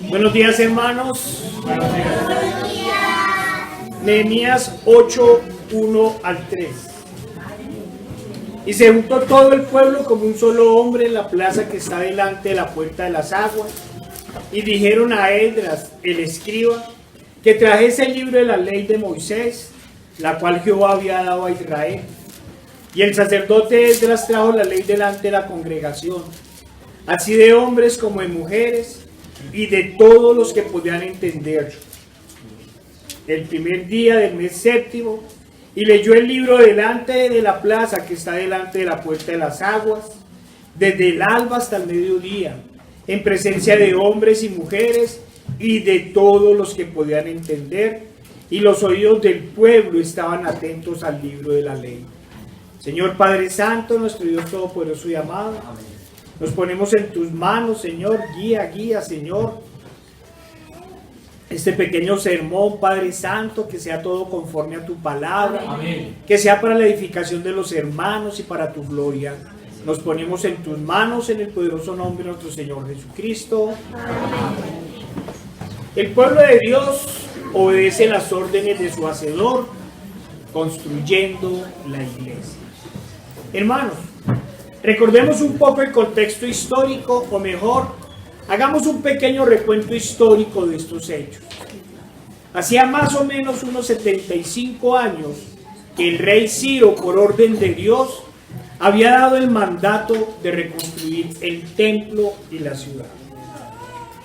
Buenos días, hermanos. Buenos días. Nehemías 8, 1 al 3. Y se juntó todo el pueblo como un solo hombre en la plaza que está delante de la puerta de las aguas. Y dijeron a Esdras, el escriba, que trajese el libro de la ley de Moisés, la cual Jehová había dado a Israel. Y el sacerdote Esdras trajo la ley delante de la congregación, así de hombres como de mujeres, y de todos los que podían entender. El primer día del mes séptimo, y leyó el libro delante de la plaza que está delante de la puerta de las aguas, desde el alba hasta el mediodía, en presencia de hombres y mujeres, y de todos los que podían entender, y los oídos del pueblo estaban atentos al libro de la ley. Señor Padre Santo, nuestro Dios Todopoderoso y amado, nos ponemos en tus manos, Señor, guía, Señor, este pequeño sermón, Padre Santo, que sea todo conforme a tu palabra, amén. Que sea para la edificación de los hermanos y para tu gloria. Nos ponemos en tus manos en el poderoso nombre de nuestro Señor Jesucristo. Amén. El pueblo de Dios obedece las órdenes de su Hacedor, construyendo la iglesia. Hermanos, recordemos un poco el contexto histórico, o mejor, hagamos un pequeño recuento histórico de estos hechos. Hacía más o menos unos 75 años que el rey Ciro, por orden de Dios, había dado el mandato de reconstruir el templo y la ciudad.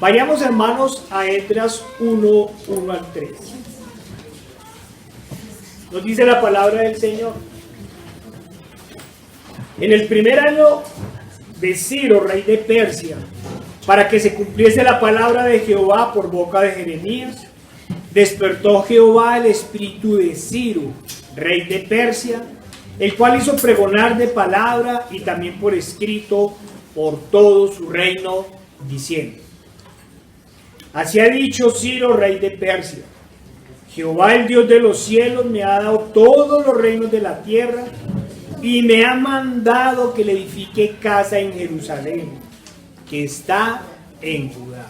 Vayamos, hermanos, a Esdras 1, 1 al 3. Nos dice la palabra del Señor. En el primer año de Ciro, rey de Persia, para que se cumpliese la palabra de Jehová por boca de Jeremías, despertó Jehová el espíritu de Ciro, rey de Persia, el cual hizo pregonar de palabra y también por escrito por todo su reino, diciendo: así ha dicho Ciro, rey de Persia: Jehová, el Dios de los cielos, me ha dado todos los reinos de la tierra y me ha mandado que le edifique casa en Jerusalén, que está en Judá.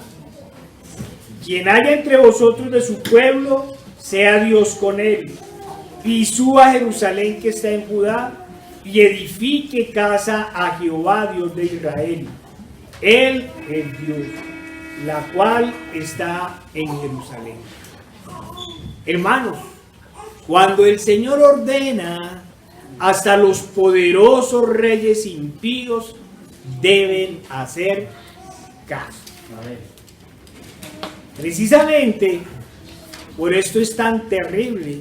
Quien haya entre vosotros de su pueblo, sea Dios con él, y suba a Jerusalén que está en Judá, y edifique casa a Jehová, Dios de Israel. Él es Dios, la cual está en Jerusalén. Hermanos, cuando el Señor ordena, hasta los poderosos reyes impíos deben hacer caso. Precisamente por esto es tan terrible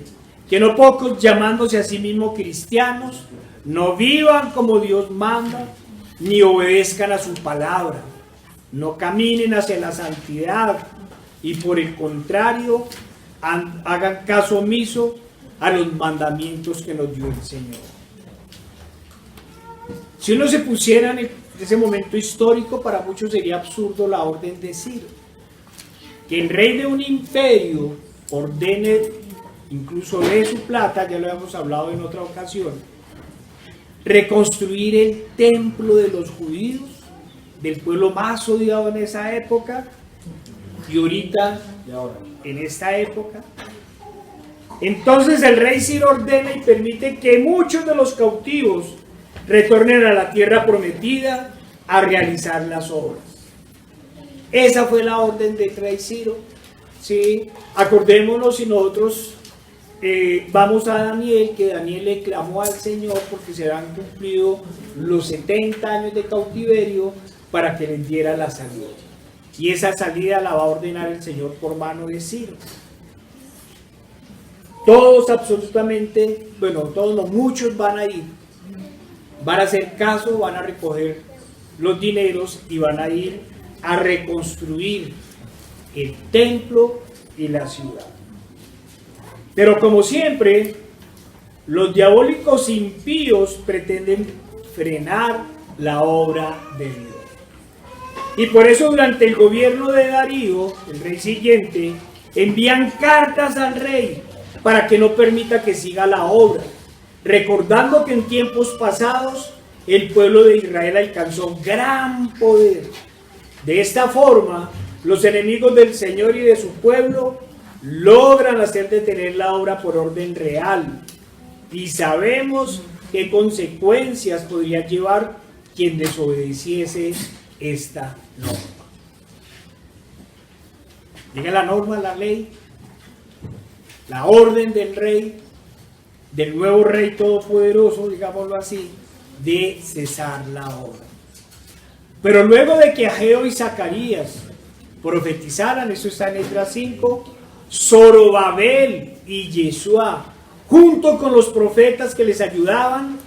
que no pocos, llamándose a sí mismos cristianos, no vivan como Dios manda, ni obedezcan a su palabra, no caminen hacia la santidad y por el contrario hagan caso omiso a los mandamientos que nos dio el Señor. Si uno se pusiera en ese momento histórico, para muchos sería absurdo la orden de Ciro. Que el rey de un imperio ordene, incluso de su plata, ya lo hemos hablado en otra ocasión, reconstruir el templo de los judíos, del pueblo más odiado en esa época, y ahorita, en esta época. Entonces el rey Ciro ordena y permite que muchos de los cautivos retornen a la tierra prometida a realizar las obras. Esa fue la orden del rey Ciro. Sí, acordémonos, si nosotros vamos a Daniel, que Daniel le clamó al Señor porque se habían cumplido los 70 años de cautiverio para que les diera la salida. Y esa salida la va a ordenar el Señor por mano de Ciro. Todos absolutamente, bueno, todos no, muchos van a ir, van a hacer caso, van a recoger los dineros y van a ir a reconstruir el templo y la ciudad. Pero como siempre, los diabólicos impíos pretenden frenar la obra de Dios. Y por eso durante el gobierno de Darío, el rey siguiente, envían cartas al rey para que no permita que siga la obra, recordando que en tiempos pasados el pueblo de Israel alcanzó gran poder. De esta forma, Los enemigos del Señor y de su pueblo logran hacer detener la obra por orden real. Y sabemos qué consecuencias podría llevar quien desobedeciese esta norma. Llega la norma, la ley, la orden del rey, del nuevo rey todopoderoso, digámoslo así, de cesar la obra. Pero luego de que Ageo y Zacarías profetizaran, eso está en Esdras 5, Zorobabel y Yeshua, junto con los profetas que les ayudaban,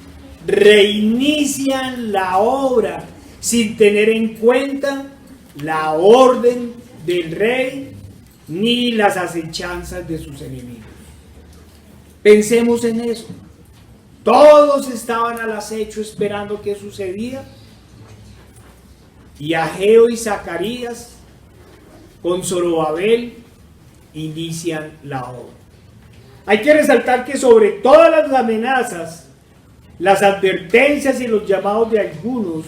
reinician la obra sin tener en cuenta la orden del rey ni las acechanzas de sus enemigos. Pensemos en eso. Todos estaban al acecho esperando qué sucedía. Y Ageo y Zacarías con Zorobabel inician la obra. Hay que resaltar que sobre todas las amenazas, las advertencias y los llamados de algunos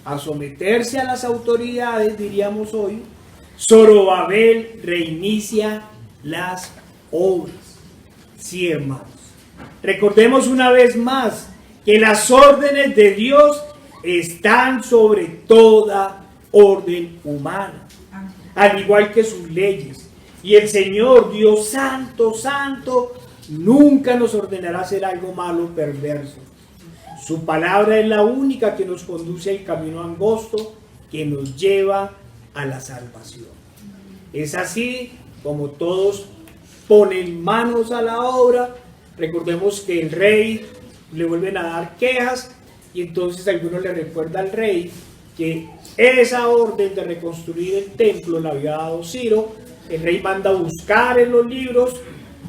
a someterse a las autoridades, diríamos hoy, Zorobabel reinicia las obras. Sí, hermanos. Recordemos una vez más que las órdenes de Dios están sobre toda orden humana, al igual que sus leyes. Y el Señor, Dios santo, santo, nunca nos ordenará hacer algo malo o perverso. Su palabra es la única que nos conduce al camino angosto que nos lleva a la salvación. Es así como todos ponen manos a la obra. Recordemos que el rey le vuelven a dar quejas y entonces algunos le recuerda al rey que esa orden de reconstruir el templo la había dado Ciro. El rey manda a buscar en los libros,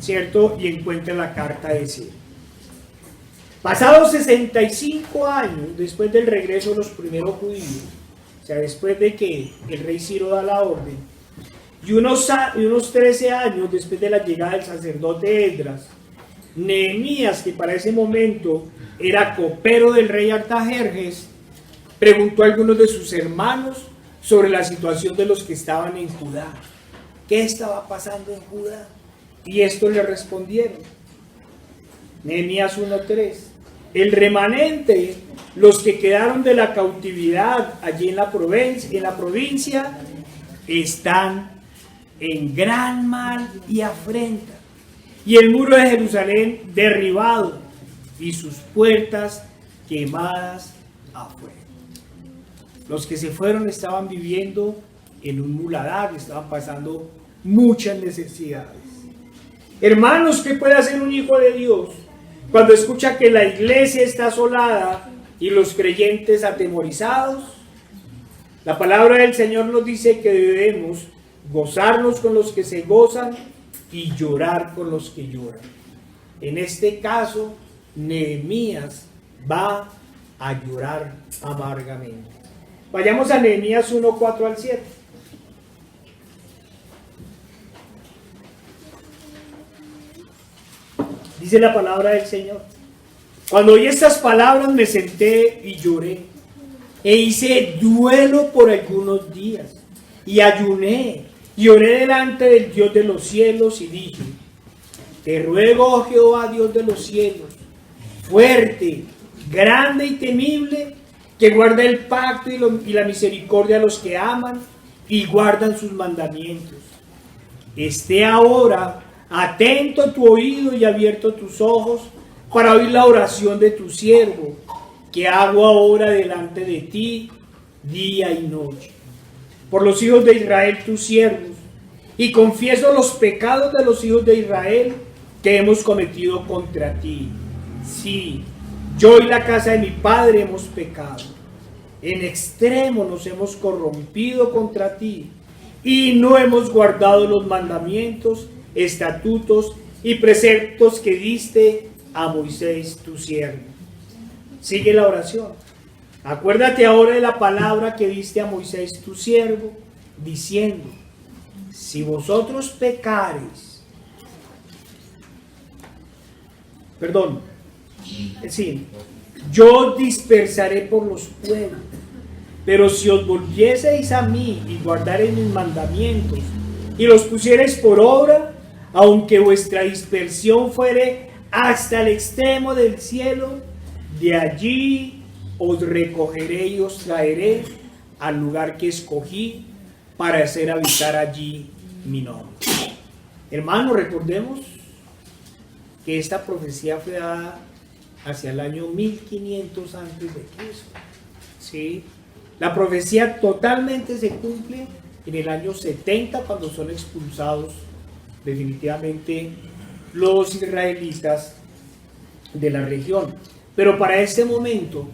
¿cierto? Y encuentra la carta de Ciro. Pasados 65 años después del regreso de los primeros judíos, o sea, después de que el rey Ciro da la orden, y unos 13 años después de la llegada del sacerdote Esdras, Nehemías, que para ese momento era copero del rey Artajerjes, preguntó a algunos de sus hermanos sobre la situación de los que estaban en Judá. ¿Qué estaba pasando en Judá? Y estos le respondieron. Nehemías 1:3. El remanente, los que quedaron de la cautividad allí en la provincia, están en gran mal y afrenta. Y el muro de Jerusalén derribado y sus puertas quemadas afuera. Los que se fueron estaban viviendo en un muladar, estaban pasando muchas necesidades. Hermanos, ¿qué puede hacer un hijo de Dios cuando escucha que la iglesia está asolada y los creyentes atemorizados? La palabra del Señor nos dice que debemos gozarnos con los que se gozan y llorar con los que lloran. En este caso, Nehemías va a llorar amargamente. Vayamos a Nehemías 1:4-7. Dice la palabra del Señor. Cuando oí estas palabras me senté y lloré, e hice duelo por algunos días, y ayuné, y oré delante del Dios de los cielos, y dije: te ruego, oh Jehová, Dios de los cielos, fuerte, grande y temible, que guarda el pacto y la misericordia a los que aman y guardan sus mandamientos. Esté ahora atento tu oído y abierto tus ojos para oír la oración de tu siervo, que hago ahora delante de ti día y noche, por los hijos de Israel tus siervos, y confieso los pecados de los hijos de Israel que hemos cometido contra ti. Sí, yo y la casa de mi padre hemos pecado. En extremo nos hemos corrompido contra ti, y no hemos guardado los mandamientos, estatutos y preceptos que diste a Moisés tu siervo. Sigue la oración. Acuérdate ahora de la palabra que diste a Moisés tu siervo, diciendo: si vosotros pecareis, yo dispersaré por los pueblos, Pero si os volvieseis a mí y guardareis mis mandamientos y los pusiereis por obra, aunque vuestra dispersión fuere hasta el extremo del cielo, de allí os recogeré y os traeré al lugar que escogí para hacer habitar allí mi nombre. Hermanos, recordemos que esta profecía fue dada hacia el año 1500 antes de Cristo. ¿Sí? La profecía totalmente se cumple en el año 70, cuando son expulsados definitivamente los israelitas de la región. Pero para este momento,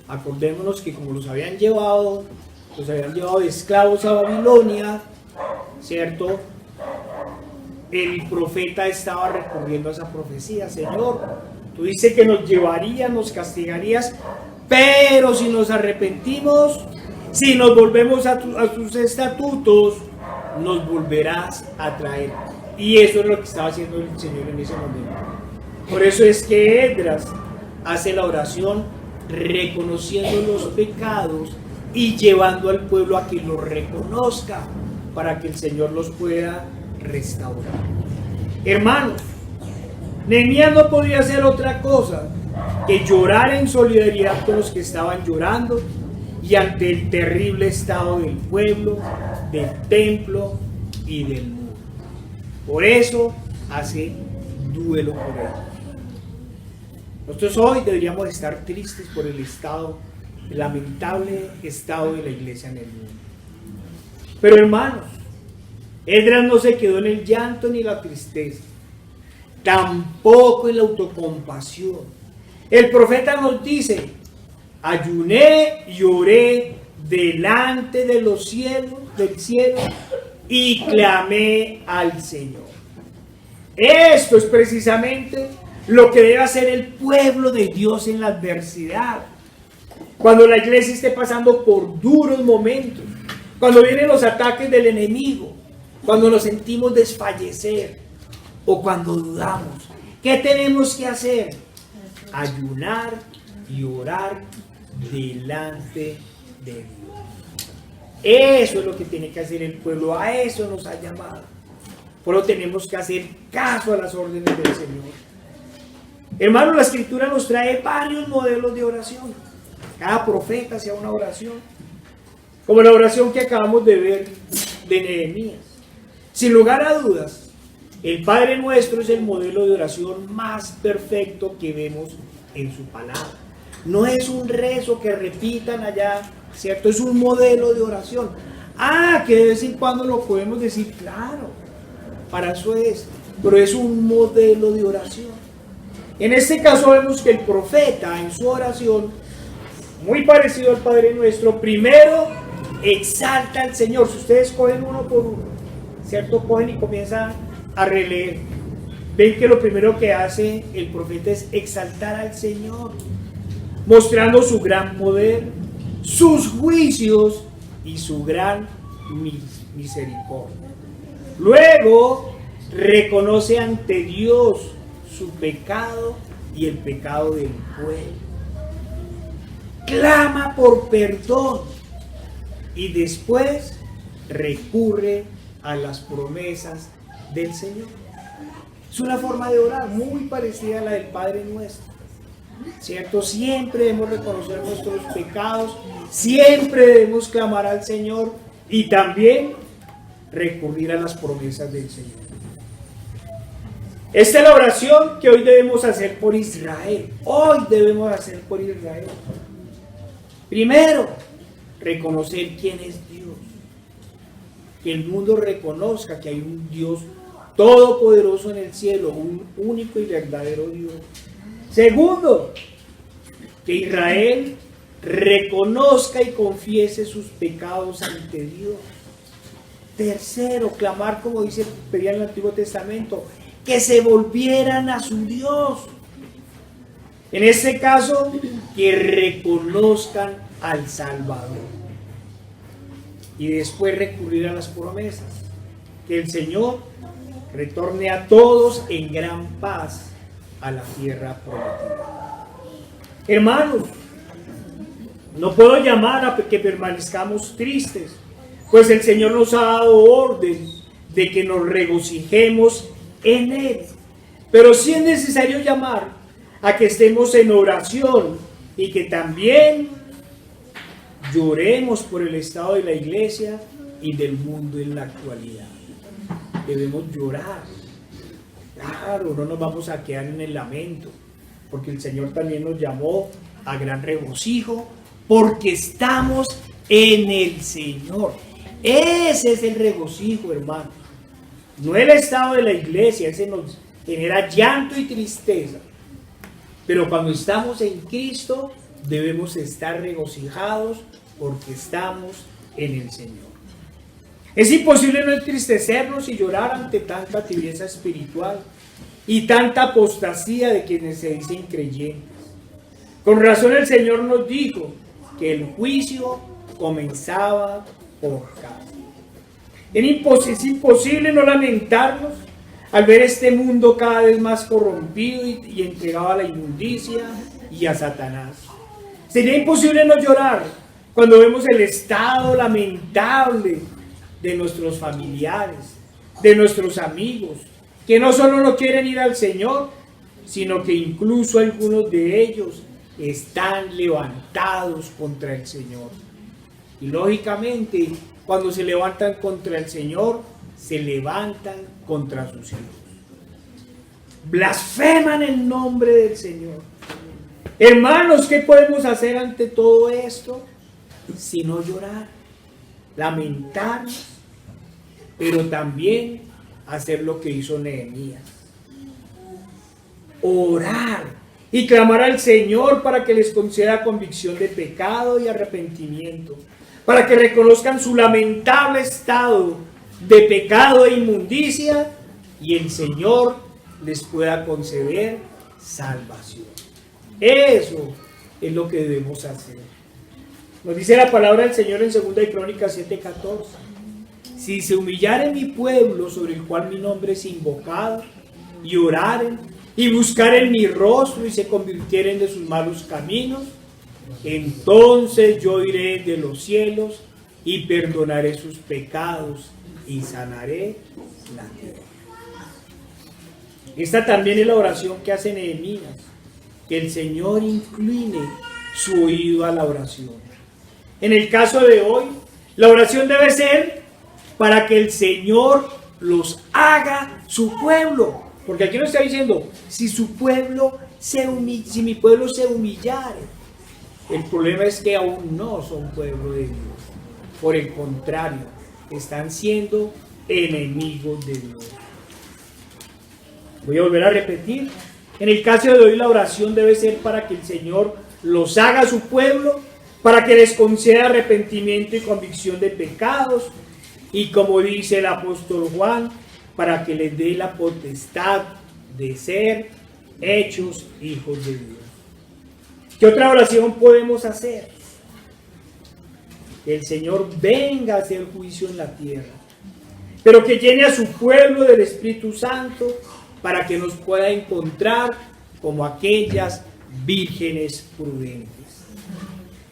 acordémonos que como los habían llevado de esclavos a Babilonia, ¿cierto? El profeta estaba recurriendo a esa profecía. Señor, tú dices que nos llevarías, nos castigarías, pero si nos arrepentimos, si nos volvemos a tus estatutos, nos volverás a traer. Y eso es lo que estaba haciendo el Señor en ese momento. Por eso es que Esdras hace la oración reconociendo los pecados y llevando al pueblo a que los reconozca para que el Señor los pueda restaurar. Hermanos, Nehemías no podía hacer otra cosa que llorar en solidaridad con los que estaban llorando y ante el terrible estado del pueblo, del templo y del muro. Por eso hace duelo por ellos. Nosotros hoy deberíamos estar tristes por el lamentable estado de la iglesia en el mundo. Pero hermanos, Esdras no se quedó en el llanto ni la tristeza, tampoco en la autocompasión. El profeta nos dice: ayuné y oré delante de los cielos, del cielo, y clamé al Señor. Esto es precisamente lo que debe hacer el pueblo de Dios en la adversidad. Cuando la iglesia esté pasando por duros momentos, cuando vienen los ataques del enemigo, cuando nos sentimos desfallecer o cuando dudamos, ¿qué tenemos que hacer? Ayunar y orar delante de Dios. Eso es lo que tiene que hacer el pueblo, a eso nos ha llamado. Por eso tenemos que hacer caso a las órdenes del Señor. Hermanos, la Escritura nos trae varios modelos de oración. Cada profeta hacía una oración, como la oración que acabamos de ver de Nehemías. Sin lugar a dudas, el Padre Nuestro es el modelo de oración más perfecto que vemos en su palabra. No es un rezo que repitan allá, ¿cierto? Es un modelo de oración. Que de vez en cuando lo podemos decir, claro, para eso es, pero es un modelo de oración. En este caso vemos que el profeta en su oración, muy parecido al Padre Nuestro, primero exalta al Señor. Si ustedes cogen uno por uno, ¿cierto? Cogen y comienzan a releer. Ven que lo primero que hace el profeta es exaltar al Señor, mostrando su gran poder, sus juicios y su gran misericordia. Luego reconoce ante Dios su pecado y el pecado del pueblo. Clama por perdón y después recurre a las promesas del Señor. Es una forma de orar muy parecida a la del Padre Nuestro, ¿cierto? Siempre debemos reconocer nuestros pecados, siempre debemos clamar al Señor y también recurrir a las promesas del Señor. Esta es la oración que hoy debemos hacer por Israel. Hoy debemos hacer por Israel. Primero, reconocer quién es Dios. Que el mundo reconozca que hay un Dios todopoderoso en el cielo, un único y verdadero Dios. Segundo, que Israel reconozca y confiese sus pecados ante Dios. Tercero, clamar, como pedía en el Antiguo Testamento, que se volvieran a su Dios. En este caso, que reconozcan al Salvador. Y después recurrir a las promesas. Que el Señor retorne a todos en gran paz a la tierra prometida. Hermanos, No puedo llamar a que permanezcamos tristes, pues el Señor nos ha dado orden de que nos regocijemos en Él. Pero sí es necesario llamar a que estemos en oración y que también lloremos por el estado de la iglesia y del mundo en la actualidad. Debemos llorar. Claro, no nos vamos a quedar en el lamento, porque el Señor también nos llamó a gran regocijo, porque estamos en el Señor. Ese es el regocijo, hermano. No el estado de la iglesia, ese nos genera llanto y tristeza. Pero cuando estamos en Cristo, debemos estar regocijados porque estamos en el Señor. Es imposible no entristecernos y llorar ante tanta tibieza espiritual y tanta apostasía de quienes se dicen creyentes. Con razón el Señor nos dijo que el juicio comenzaba por casa. Es imposible no lamentarnos al ver este mundo cada vez más corrompido y entregado a la inmundicia y a Satanás. Sería imposible no llorar cuando vemos el estado lamentable de nuestros familiares, de nuestros amigos, que no solo no quieren ir al Señor, sino que incluso algunos de ellos están levantados contra el Señor. Y lógicamente, cuando se levantan contra el Señor, se levantan contra sus hijos. Blasfeman el nombre del Señor. Hermanos, ¿qué podemos hacer ante todo esto? Sino llorar, lamentarnos, pero también hacer lo que hizo Nehemías. Orar y clamar al Señor para que les conceda convicción de pecado y arrepentimiento, para que reconozcan su lamentable estado de pecado e inmundicia y el Señor les pueda conceder salvación. Eso es lo que debemos hacer. Nos dice la palabra del Señor en 2 de Crónicas 7:14. Si se humillare mi pueblo sobre el cual mi nombre es invocado, y oraren y buscaren mi rostro y se convirtieren de sus malos caminos, entonces yo iré de los cielos y perdonaré sus pecados y sanaré la tierra. Esta también es la oración que hace Nehemías, que el Señor incline su oído a la oración. En el caso de hoy, la oración debe ser para que el Señor los haga su pueblo. Porque aquí nos está diciendo, si mi pueblo se humillare. El problema es que aún no son pueblo de Dios. Por el contrario, están siendo enemigos de Dios. Voy a volver a repetir. En el caso de hoy, la oración debe ser para que el Señor los haga su pueblo, para que les conceda arrepentimiento y convicción de pecados, y como dice el apóstol Juan, para que les dé la potestad de ser hechos hijos de Dios. ¿Qué otra oración podemos hacer? Que el Señor venga a hacer juicio en la tierra, pero que llene a su pueblo del Espíritu Santo para que nos pueda encontrar como aquellas vírgenes prudentes.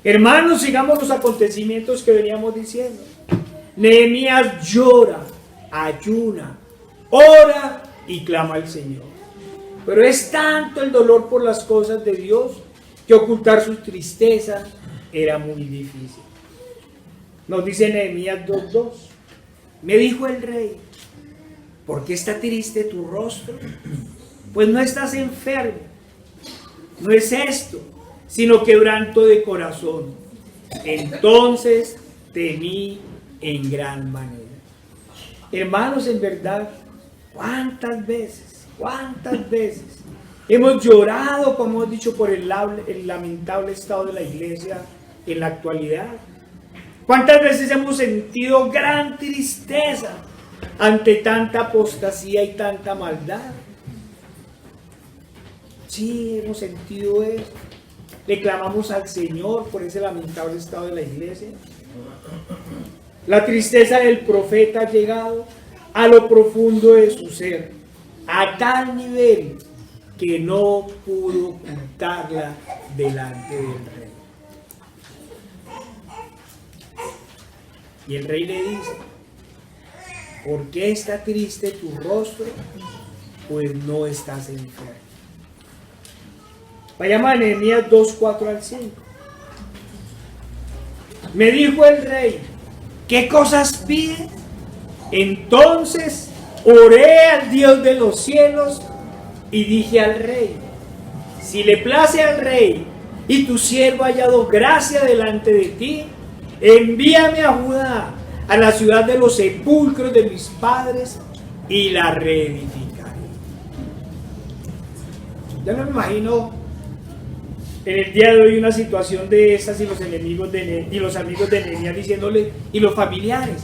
Hermanos, sigamos los acontecimientos que veníamos diciendo. Nehemías llora, ayuna, ora y clama al Señor. Pero es tanto el dolor por las cosas de Dios que ocultar su tristeza era muy difícil. Nos dice Nehemías 2:2. Me dijo el rey, ¿por qué está triste tu rostro? Pues no estás enfermo. No es esto, sino quebranto de corazón. Entonces temí en gran manera. Hermanos, en verdad, ¿cuántas veces hemos llorado, como hemos dicho, por el lamentable estado de la iglesia en la actualidad? ¿Cuántas veces hemos sentido gran tristeza ante tanta apostasía y tanta maldad? Sí, hemos sentido eso. Le clamamos al Señor por ese lamentable estado de la iglesia. La tristeza del profeta ha llegado a lo profundo de su ser, a tal nivel que no pudo ocultarla delante del rey. Y el rey le dice, ¿por qué está triste tu rostro? Pues no estás enfermo. Vayamos a Nehemías 2, 4 al 5. Me dijo el rey, ¿qué cosas pides? Entonces oré al Dios de los cielos y dije al rey, si le place al rey y tu siervo ha hallado gracia delante de ti, envíame a Judá, a la ciudad de los sepulcros de mis padres, y la reedificaré. Yo no me imagino en el día de hoy una situación de estas y los enemigos y los amigos de Nehemías diciéndole, y los familiares,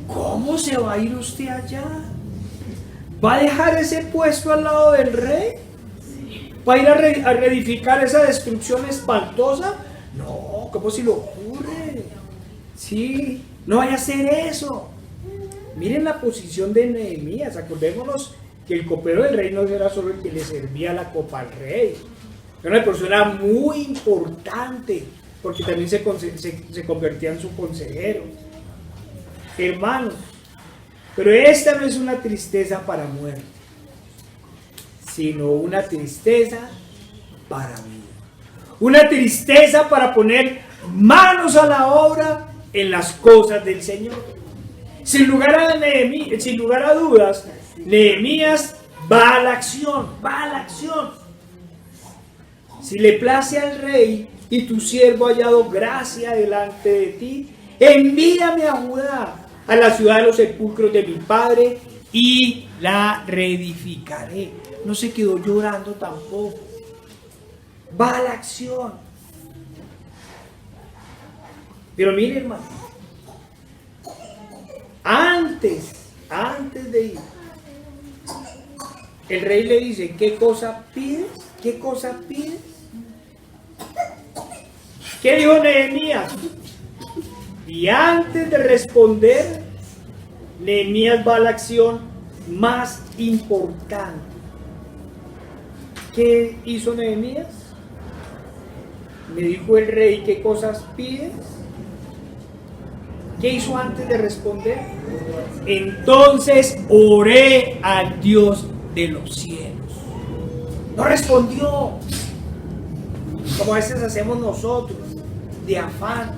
¿cómo se va a ir usted allá? ¿Va a dejar ese puesto al lado del rey? ¿Va a ir a reedificar esa destrucción espantosa? No, ¿cómo se le ocurre? Sí, no vaya a hacer eso. Miren la posición de Nehemías. Acordémonos que el copero del rey no era solo el que le servía la copa al rey. Era una persona muy importante, porque también se convertía en su consejero. Hermanos, pero esta no es una tristeza para muerte, sino una tristeza para vida. Una tristeza para poner manos a la obra en las cosas del Señor. Sin lugar a dudas, Nehemías va a la acción. Si le place al rey y tu siervo ha hallado gracia delante de ti, envíame a Judá, a la ciudad de los sepulcros de mi padre, y la reedificaré. No se quedó llorando tampoco. Va a la acción. Pero mire, hermano, antes de ir, el rey le dice, ¿qué cosa pides? ¿Qué cosa pides? ¿Qué dijo Nehemías? Y antes de responder, Nehemías va a la acción más importante. ¿Qué hizo Nehemías? Me dijo el rey, ¿qué cosas pides? ¿Qué hizo antes de responder? Entonces oré al Dios de los cielos. No respondió, como a veces hacemos nosotros, de afán.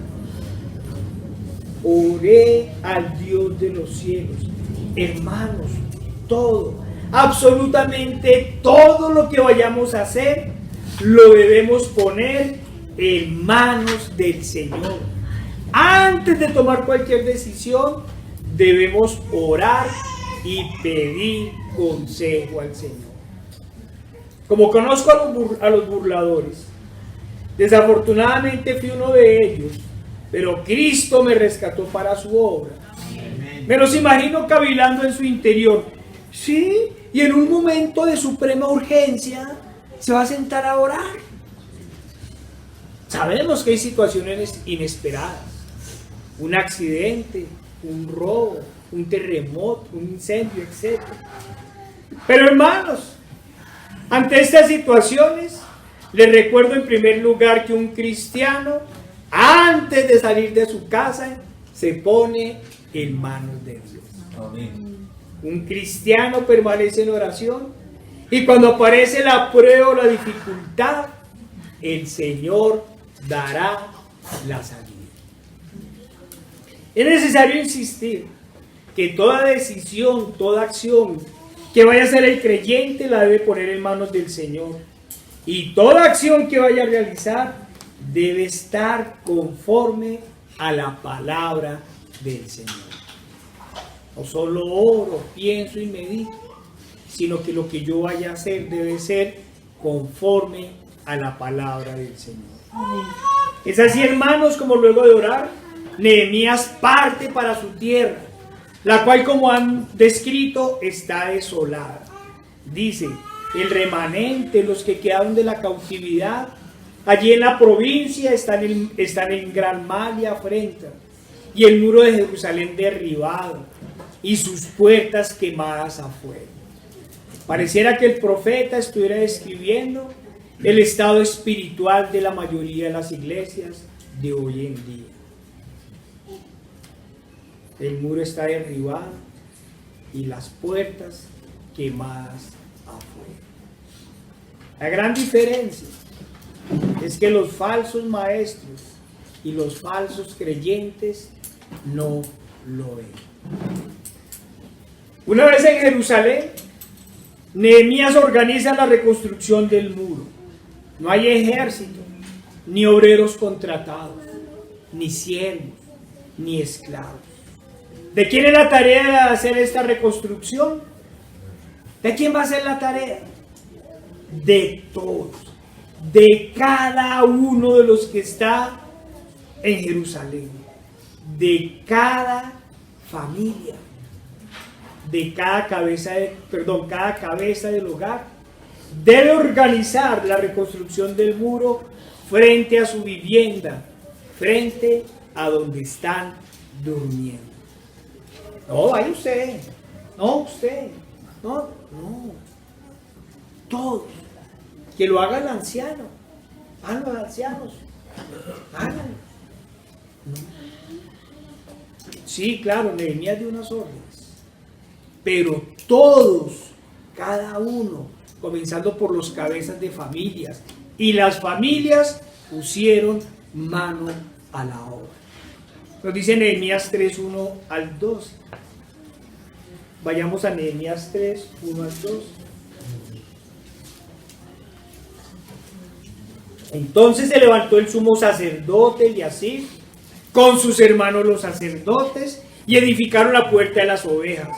Oré al Dios de los cielos. Hermanos, todo, absolutamente todo lo que vayamos a hacer, lo debemos poner en manos del Señor. Antes de tomar cualquier decisión, debemos orar y pedir consejo al Señor. Como conozco a los burladores, desafortunadamente fui uno de ellos, pero Cristo me rescató para su obra. Me los imagino cavilando en su interior. Sí, y en un momento de suprema urgencia se va a sentar a orar. Sabemos que hay situaciones inesperadas. Un accidente, un robo, un terremoto, un incendio, etc. Pero hermanos, ante estas situaciones, les recuerdo en primer lugar que un cristiano, antes de salir de su casa, se pone en manos de Dios. Amén. Un cristiano permanece en oración y cuando aparece la prueba o la dificultad, el Señor dará la salida. Es necesario insistir que toda decisión, toda acción que vaya a hacer el creyente la debe poner en manos del Señor. Y toda acción que vaya a realizar debe estar conforme a la palabra del Señor. No solo oro, pienso y medito, sino que lo que yo vaya a hacer debe ser conforme a la palabra del Señor. Es así, hermanos, como luego de orar, Nehemías parte para su tierra, la cual, como han descrito, está desolada. Dice, el remanente, los que quedaron de la cautividad, allí en la provincia están en gran mal y afrenta, y el muro de Jerusalén derribado, y sus puertas quemadas a fuego. Pareciera que el profeta estuviera describiendo el estado espiritual de la mayoría de las iglesias de hoy en día. El muro está derribado y las puertas quemadas afuera. La gran diferencia es que los falsos maestros y los falsos creyentes no lo ven. Una vez en Jerusalén, Nehemías organiza la reconstrucción del muro. No hay ejército, ni obreros contratados, ni siervos, ni esclavos. ¿De quién es la tarea de hacer esta reconstrucción? ¿De quién va a ser la tarea? De todos, de cada uno de los que está en Jerusalén, de cada familia, de cada cabeza del hogar, debe organizar la reconstrucción del muro frente a su vivienda, frente a donde están durmiendo. No, vaya usted, no usted, no. Todos, que lo haga el anciano, hagan los ancianos, háganlo. Sí, claro, Nehemías dio unas órdenes, pero todos, cada uno, comenzando por los cabezas de familias, y las familias pusieron mano a la obra. Nos dice Nehemías 3, 1 al 12. Vayamos a Nehemías 3, 1 al 12. Entonces se levantó el sumo sacerdote Eliasib con sus hermanos los sacerdotes y edificaron la puerta de las ovejas.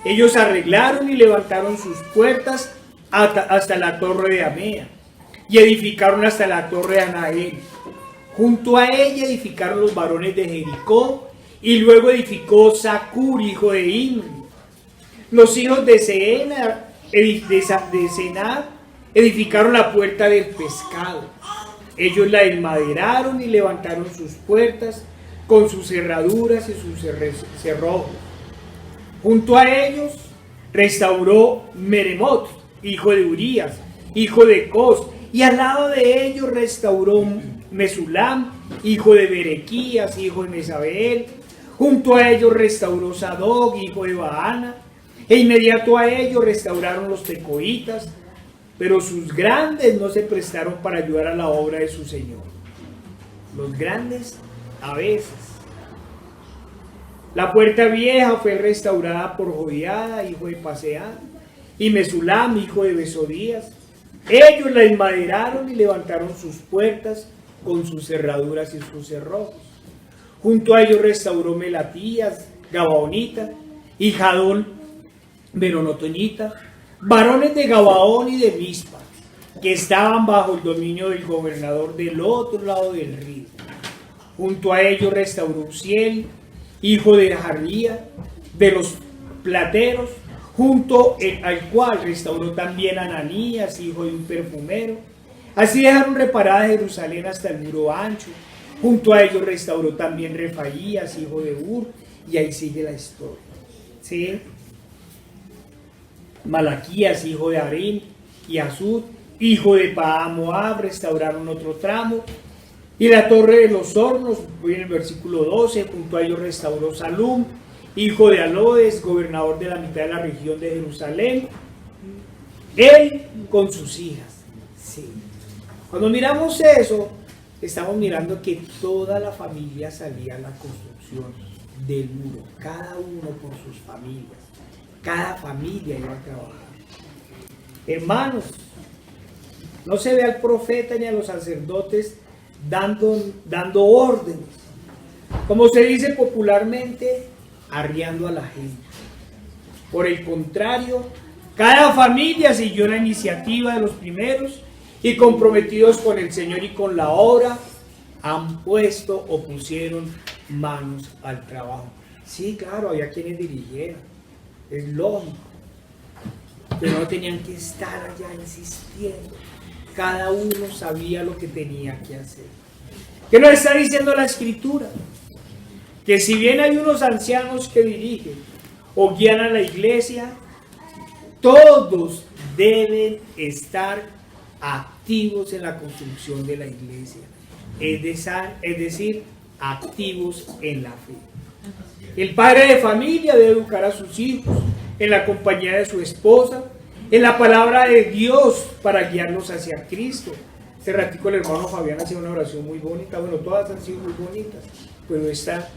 Ellos arreglaron y levantaron sus puertas hasta la torre de Amea y edificaron hasta la torre de Anael. Junto a ella edificaron los varones de Jericó y luego edificó Zacur, hijo de Imri. Los hijos de Senab edificaron la puerta del pescado. Ellos la enmaderaron y levantaron sus puertas con sus cerraduras y sus cerrojos. Junto a ellos restauró Meremot, hijo de Urías, hijo de Cos, y al lado de ellos restauró Mesulam, hijo de Berequías, hijo de Mesabel. Junto a ellos restauró Sadoc, hijo de Baana, e inmediato a ellos restauraron los tecoitas, pero sus grandes no se prestaron para ayudar a la obra de su Señor. Los grandes a veces. La puerta vieja fue restaurada por Jodiada, hijo de Paseán, y Mesulam, hijo de Besodías. Ellos la enmaderaron y levantaron sus puertas con sus cerraduras y sus cerrojos. Junto a ellos restauró Melatías, Gabaonita, y Jadón, Meronotonita, varones de Gabaón y de Mispa, que estaban bajo el dominio del gobernador del otro lado del río. Junto a ellos restauró Uziel, hijo de Jarría, de los plateros, junto al cual restauró también Ananías, hijo de un perfumero. Así dejaron reparada Jerusalén hasta el muro ancho. Junto a ellos restauró también Refaías, hijo de Ur, y ahí sigue la historia. ¿Sí? Malaquías, hijo de Arim, y Azud, hijo de Moab, restauraron otro tramo. Y la torre de los hornos, voy en el versículo 12, junto a ellos restauró Salum, hijo de Alodes, gobernador de la mitad de la región de Jerusalén, él con sus hijas. Sí. Cuando miramos eso, estamos mirando que toda la familia salía a la construcción del muro, cada uno por sus familias, cada familia iba a trabajar. Hermanos, no se ve al profeta ni a los sacerdotes dando órdenes, como se dice popularmente, arriando a la gente. Por el contrario, cada familia siguió la iniciativa de los primeros y comprometidos con el Señor y con la obra, han puesto o pusieron manos al trabajo. Sí, claro, había quienes dirigieran, es lógico, pero no tenían que estar allá insistiendo. Cada uno sabía lo que tenía que hacer. ¿Qué nos está diciendo la Escritura? Que si bien hay unos ancianos que dirigen o guían a la iglesia, todos deben estar activos en la construcción de la iglesia. Es decir, activos en la fe. El padre de familia debe educar a sus hijos en la compañía de su esposa, en la palabra de Dios para guiarlos hacia Cristo. Hace ratico el hermano Fabián hacía una oración muy bonita, bueno, todas han sido muy bonitas, pero esta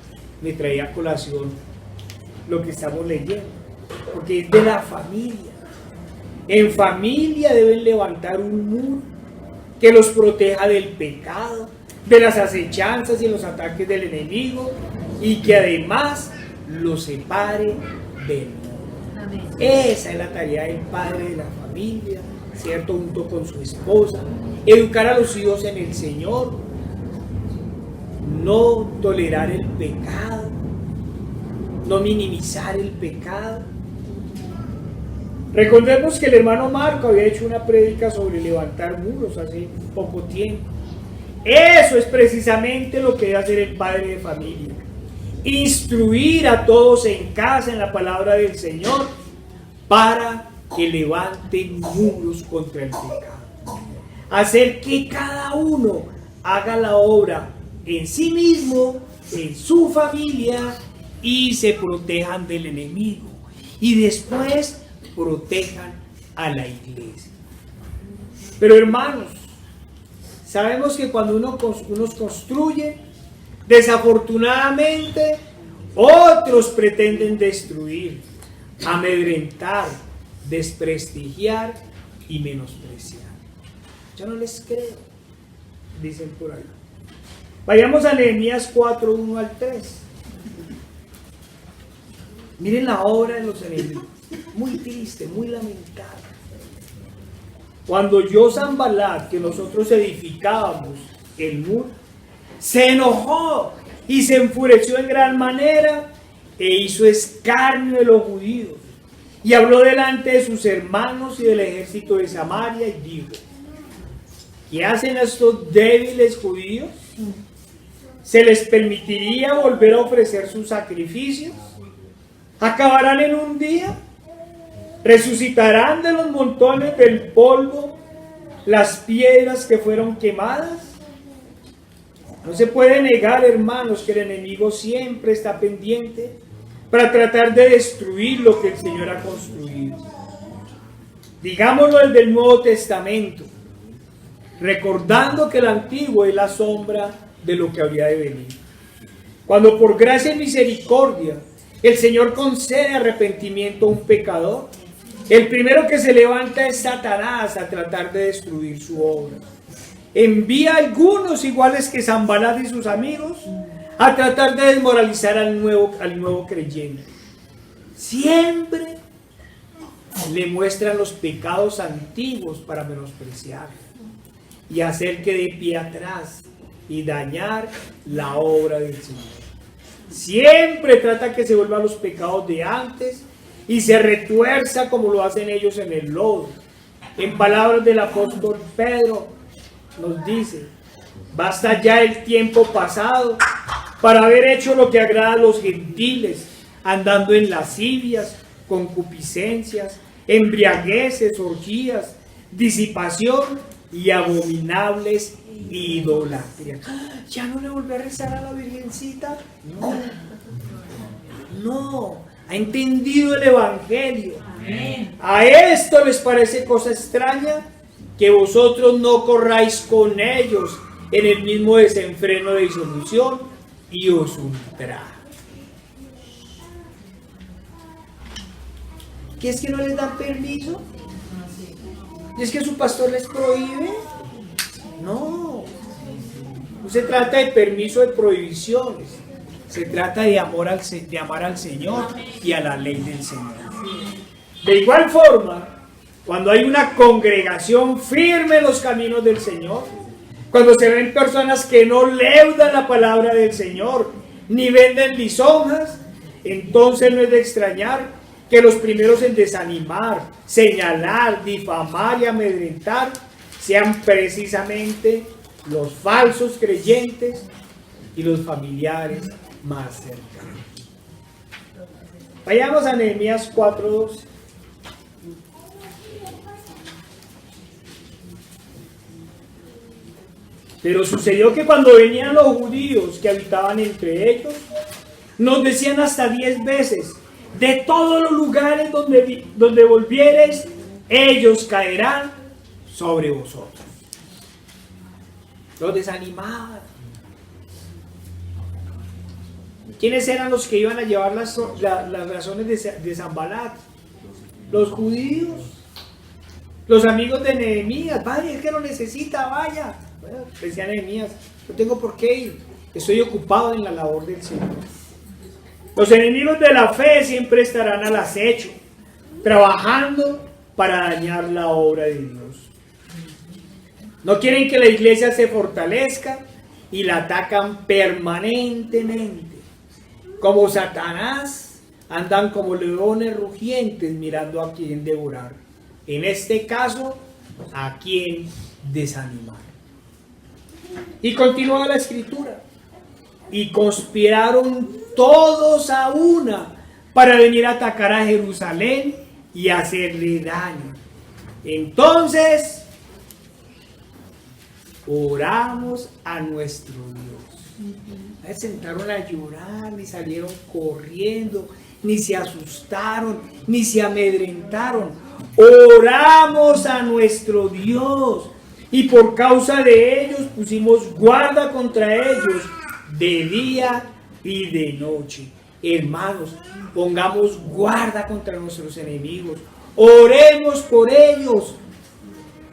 me traía a colación lo que estamos leyendo, porque es de la familia. En familia deben levantar un muro que los proteja del pecado, de las acechanzas y los ataques del enemigo, y que además los separe del mundo. Amén. Esa es la tarea del padre de la familia, ¿cierto? Junto con su esposa, educar a los hijos en el Señor, no tolerar el pecado, no minimizar el pecado. Recordemos que el hermano Marco había hecho una prédica sobre levantar muros hace poco tiempo. Eso es precisamente lo que debe hacer el padre de familia: instruir a todos en casa en la palabra del Señor para que levanten muros contra el pecado. Hacer que cada uno haga la obra en sí mismo, en su familia, y se protejan del enemigo. Y después protejan a la iglesia. Pero hermanos, sabemos que cuando uno construye, desafortunadamente otros pretenden destruir, amedrentar, desprestigiar y menospreciar. Yo no les creo, dicen por ahí. Vayamos a Nehemías 4, 1 al 3. Miren la obra de los enemigos. Muy triste, muy lamentable. Cuando Sanballat, que nosotros edificábamos el muro, se enojó y se enfureció en gran manera e hizo escarnio de los judíos, y habló delante de sus hermanos y del ejército de Samaria y dijo: ¿qué hacen estos débiles judíos? ¿Se les permitiría volver a ofrecer sus sacrificios? ¿Acabarán en un día? ¿Resucitarán de los montones del polvo las piedras que fueron quemadas? No se puede negar, hermanos, que el enemigo siempre está pendiente para tratar de destruir lo que el Señor ha construido. Digámoslo desde el Nuevo Testamento, recordando que el Antiguo es la sombra de lo que habría de venir. Cuando por gracia y misericordia el Señor concede arrepentimiento a un pecador, el primero que se levanta es Satanás a tratar de destruir su obra. Envía a algunos, iguales que Sanballat y sus amigos, a tratar de desmoralizar al nuevo creyente. Siempre le muestran los pecados antiguos para menospreciarlo y hacer que dé pie atrás y dañar la obra del Señor. Siempre trata que se vuelvan los pecados de antes y se retuerza como lo hacen ellos en el lodo. En palabras del apóstol Pedro nos dice: basta ya el tiempo pasado para haber hecho lo que agrada a los gentiles, andando en lascivias, concupiscencias, embriagueces, orgías, disipación y abominables idolatrías. ¿Ya no le volví a rezar a la Virgencita? No, ha entendido el Evangelio. Amén. A esto les parece cosa extraña que vosotros no corráis con ellos en el mismo desenfreno de disolución y os ultraja. ¿Qué es que no les dan permiso? ¿Y es que su pastor les prohíbe? No se trata de permiso, de prohibiciones. Se trata de amar al Señor y a la ley del Señor. De igual forma, cuando hay una congregación firme en los caminos del Señor, cuando se ven personas que no leudan la palabra del Señor, ni venden lisonjas, entonces no es de extrañar que los primeros en desanimar, señalar, difamar y amedrentar sean precisamente los falsos creyentes y los familiares más cercanos. Vayamos a Nehemías 4:12. Pero sucedió que cuando venían los judíos que habitaban entre ellos, Nos decían hasta 10 veces, de todos los lugares donde volvieres, ellos caerán sobre vosotros. Los desanimaban. ¿Quiénes eran los que iban a llevar las razones de Sanbalat? Los judíos, los amigos de Nehemías. Vaya, es que lo necesita, vaya. Bueno, decía Nehemías, no tengo por qué ir, estoy ocupado en la labor del Señor. Los enemigos de la fe siempre estarán al acecho, trabajando para dañar la obra de Dios. No quieren que la iglesia se fortalezca y la atacan permanentemente. Como Satanás, andan como leones rugientes mirando a quién devorar. En este caso, a quién desanimar. Y continúa la escritura. Y conspiraron todos a una para venir a atacar a Jerusalén y hacerle daño. Entonces, oramos a nuestro Dios. Se sentaron a llorar, ni salieron corriendo, ni se asustaron, ni se amedrentaron. Oramos a nuestro Dios y por causa de ellos pusimos guarda contra ellos de día y de noche. Hermanos, pongamos guarda contra nuestros enemigos, oremos por ellos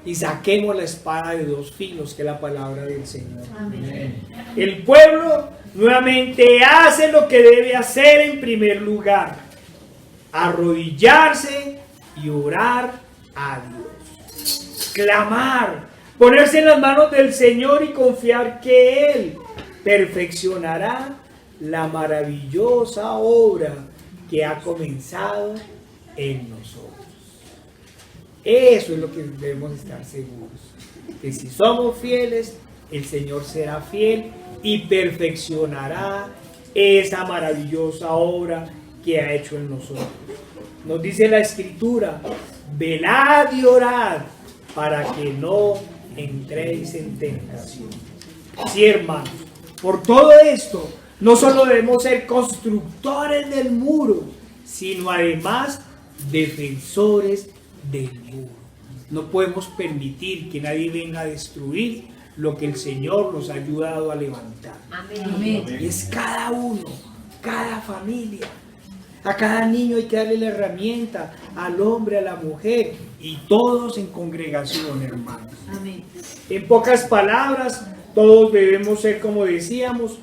y saquemos la espada de dos filos, que es la palabra del Señor. Amén. El pueblo nuevamente hace lo que debe hacer en primer lugar: arrodillarse y orar a Dios, clamar, ponerse en las manos del Señor y confiar que Él perfeccionará la maravillosa obra que ha comenzado en nosotros. Eso es lo que debemos estar seguros, que si somos fieles, el Señor será fiel y perfeccionará esa maravillosa obra que ha hecho en nosotros. Nos dice la Escritura: velad y orad para que no entréis en tentación. Sí, hermanos, por todo esto, no solo debemos ser constructores del muro, sino además defensores del muro. No podemos permitir que nadie venga a destruir lo que el Señor nos ha ayudado a levantar. Amén. Y es cada uno, cada familia. A cada niño hay que darle la herramienta, al hombre, a la mujer, y todos en congregación, hermanos. Amén. En pocas palabras, todos debemos ser, como decíamos,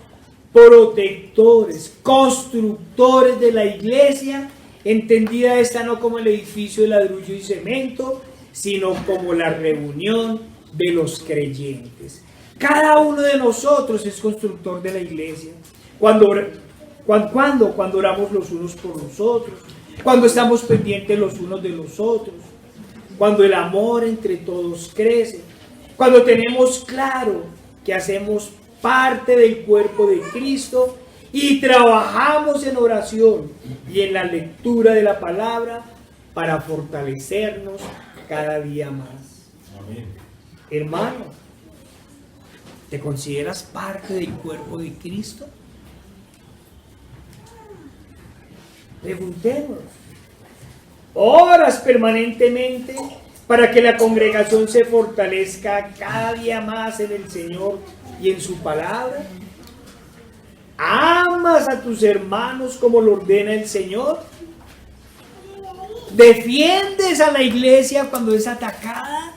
protectores, constructores de la iglesia, entendida esta no como el edificio de ladrillo y cemento, sino como la reunión de los creyentes. Cada uno de nosotros es constructor de la iglesia. Cuando oramos los unos por los otros, cuando estamos pendientes los unos de los otros, cuando el amor entre todos crece, cuando tenemos claro que hacemos parte del cuerpo de Cristo y trabajamos en oración y en la lectura de la palabra para fortalecernos cada día más. Amén. Hermano, ¿te consideras parte del cuerpo de Cristo? Preguntemos. ¿Oras permanentemente para que la congregación se fortalezca cada día más en el Señor y en su palabra? ¿Amas a tus hermanos como lo ordena el Señor? ¿Defiendes a la iglesia cuando es atacada?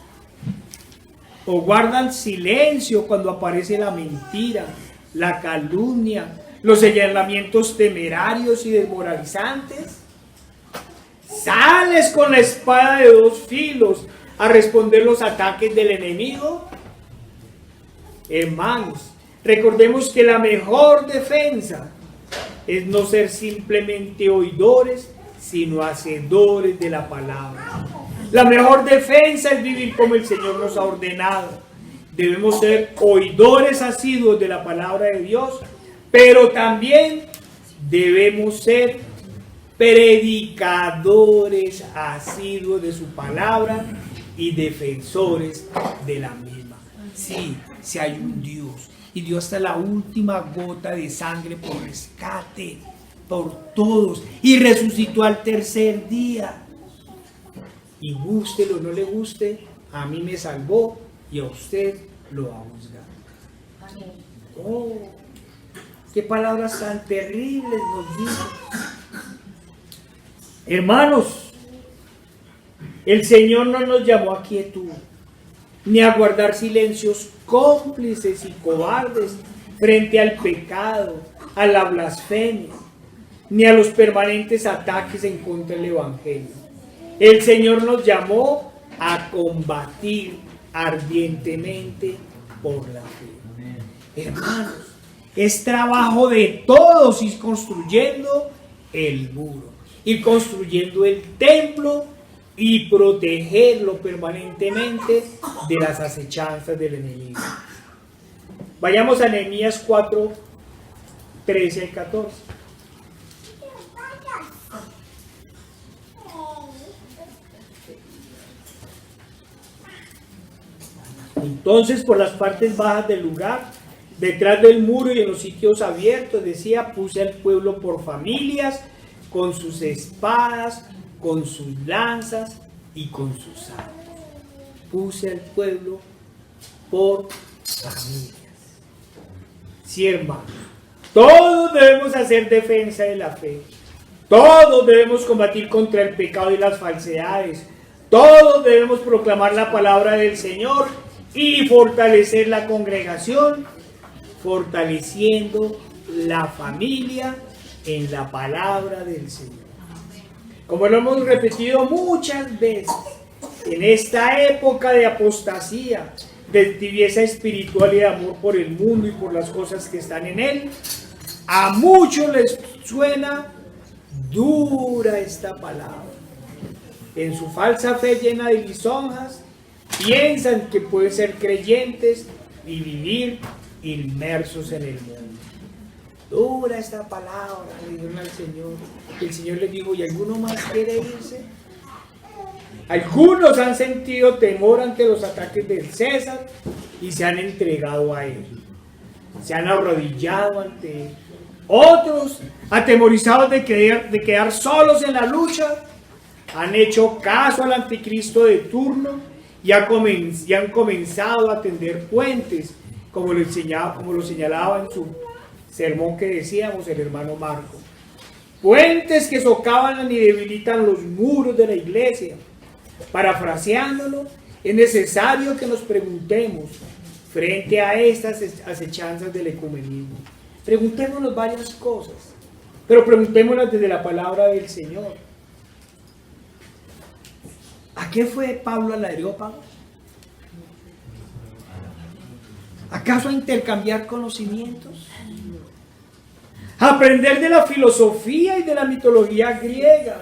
¿O guardan silencio cuando aparece la mentira, la calumnia, los señalamientos temerarios y desmoralizantes? ¿Sales con la espada de dos filos a responder los ataques del enemigo? Hermanos, recordemos que la mejor defensa es no ser simplemente oidores, sino hacedores de la palabra. La mejor defensa es vivir como el Señor nos ha ordenado. Debemos ser oidores asiduos de la palabra de Dios, pero también debemos ser predicadores asiduos de su palabra y defensores de la misma. Sí, si hay un Dios y dio hasta la última gota de sangre por rescate por todos y resucitó al tercer día. Y gústelo o no le guste, a mí me salvó y a usted lo va a juzgar. Amén. Oh, qué palabras tan terribles nos dicen. Hermanos, el Señor no nos llamó a quietud, ni a guardar silencios cómplices y cobardes frente al pecado, a la blasfemia, ni a los permanentes ataques en contra del Evangelio. El Señor nos llamó a combatir ardientemente por la fe. Hermanos, es trabajo de todos ir construyendo el muro, ir construyendo el templo y protegerlo permanentemente de las acechanzas del enemigo. Vayamos a Nehemías 4, 13 al 14. Entonces, por las partes bajas del lugar, detrás del muro y en los sitios abiertos, decía, puse al pueblo por familias, con sus espadas, con sus lanzas y con sus arcos. Puse al pueblo por familias. Sí, hermano, todos debemos hacer defensa de la fe. Todos debemos combatir contra el pecado y las falsedades. Todos debemos proclamar la palabra del Señor y fortalecer la congregación, fortaleciendo la familia en la palabra del Señor. Como lo hemos repetido muchas veces, en esta época de apostasía, de tibieza espiritual y de amor por el mundo y por las cosas que están en él, a muchos les suena dura esta palabra. En su falsa fe llena de lisonjas, piensan que pueden ser creyentes y vivir inmersos en el mundo. Dura esta palabra, le dijeron al Señor. El Señor les dijo, ¿y alguno más quiere irse? Algunos han sentido temor ante los ataques del César y se han entregado a él. Se han arrodillado ante él. Otros, atemorizados de quedar solos en la lucha, han hecho caso al anticristo de turno y han comenzado a tender puentes, como lo señalaba en su sermón que decíamos el hermano Marco. Puentes que socavan y debilitan los muros de la iglesia. Parafraseándolo, es necesario que nos preguntemos frente a estas acechanzas del ecumenismo. Preguntémonos varias cosas, pero preguntémonos desde la palabra del Señor. ¿A qué fue Pablo al Areópago? ¿Acaso a intercambiar conocimientos? ¿A aprender de la filosofía y de la mitología griega?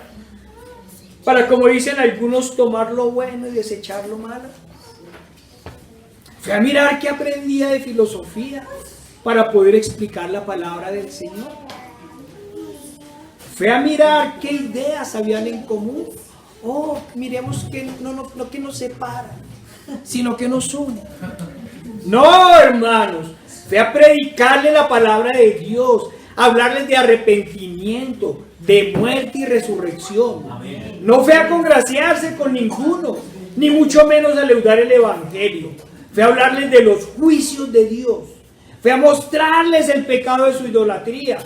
Para, como dicen algunos, tomar lo bueno y desechar lo malo. Fue a mirar qué aprendía de filosofía para poder explicar la palabra del Señor. Fue a mirar qué ideas habían en común. Oh, miremos que no que nos separa, sino que nos une. No, hermanos, fue a predicarle la palabra de Dios, a hablarles de arrepentimiento, de muerte y resurrección. Amén. No fue a congraciarse con ninguno, ni mucho menos a leudar el evangelio. Fue a hablarles de los juicios de Dios. Fue a mostrarles el pecado de su idolatría,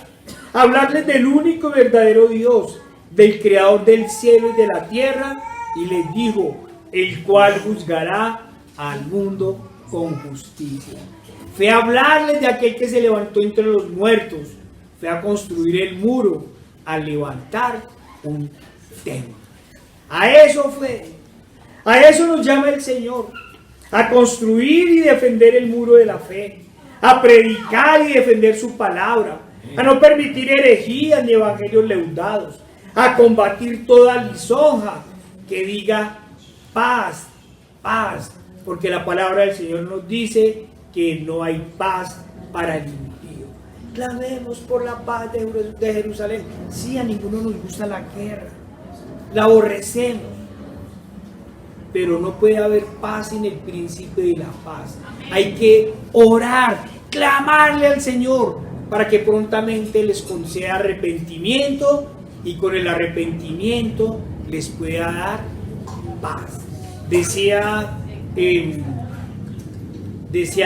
a hablarles del único y verdadero Dios, del creador del cielo y de la tierra, y les dijo, el cual juzgará al mundo con justicia. Fue a hablarles de aquel que se levantó entre los muertos. Fue a construir el muro, a levantar un templo. A eso fue. A eso nos llama el Señor. A construir y defender el muro de la fe. A predicar y defender su palabra. A no permitir herejías ni evangelios leudados. A combatir toda lisonja que diga paz, paz. Porque la palabra del Señor nos dice que no hay paz para el impío. Clamemos por la paz de Jerusalén. Sí, a ninguno nos gusta la guerra. La aborrecemos. Pero no puede haber paz sin el principio de la paz. Hay que orar, clamarle al Señor, para que prontamente les conceda arrepentimiento y con el arrepentimiento les pueda dar paz. Decía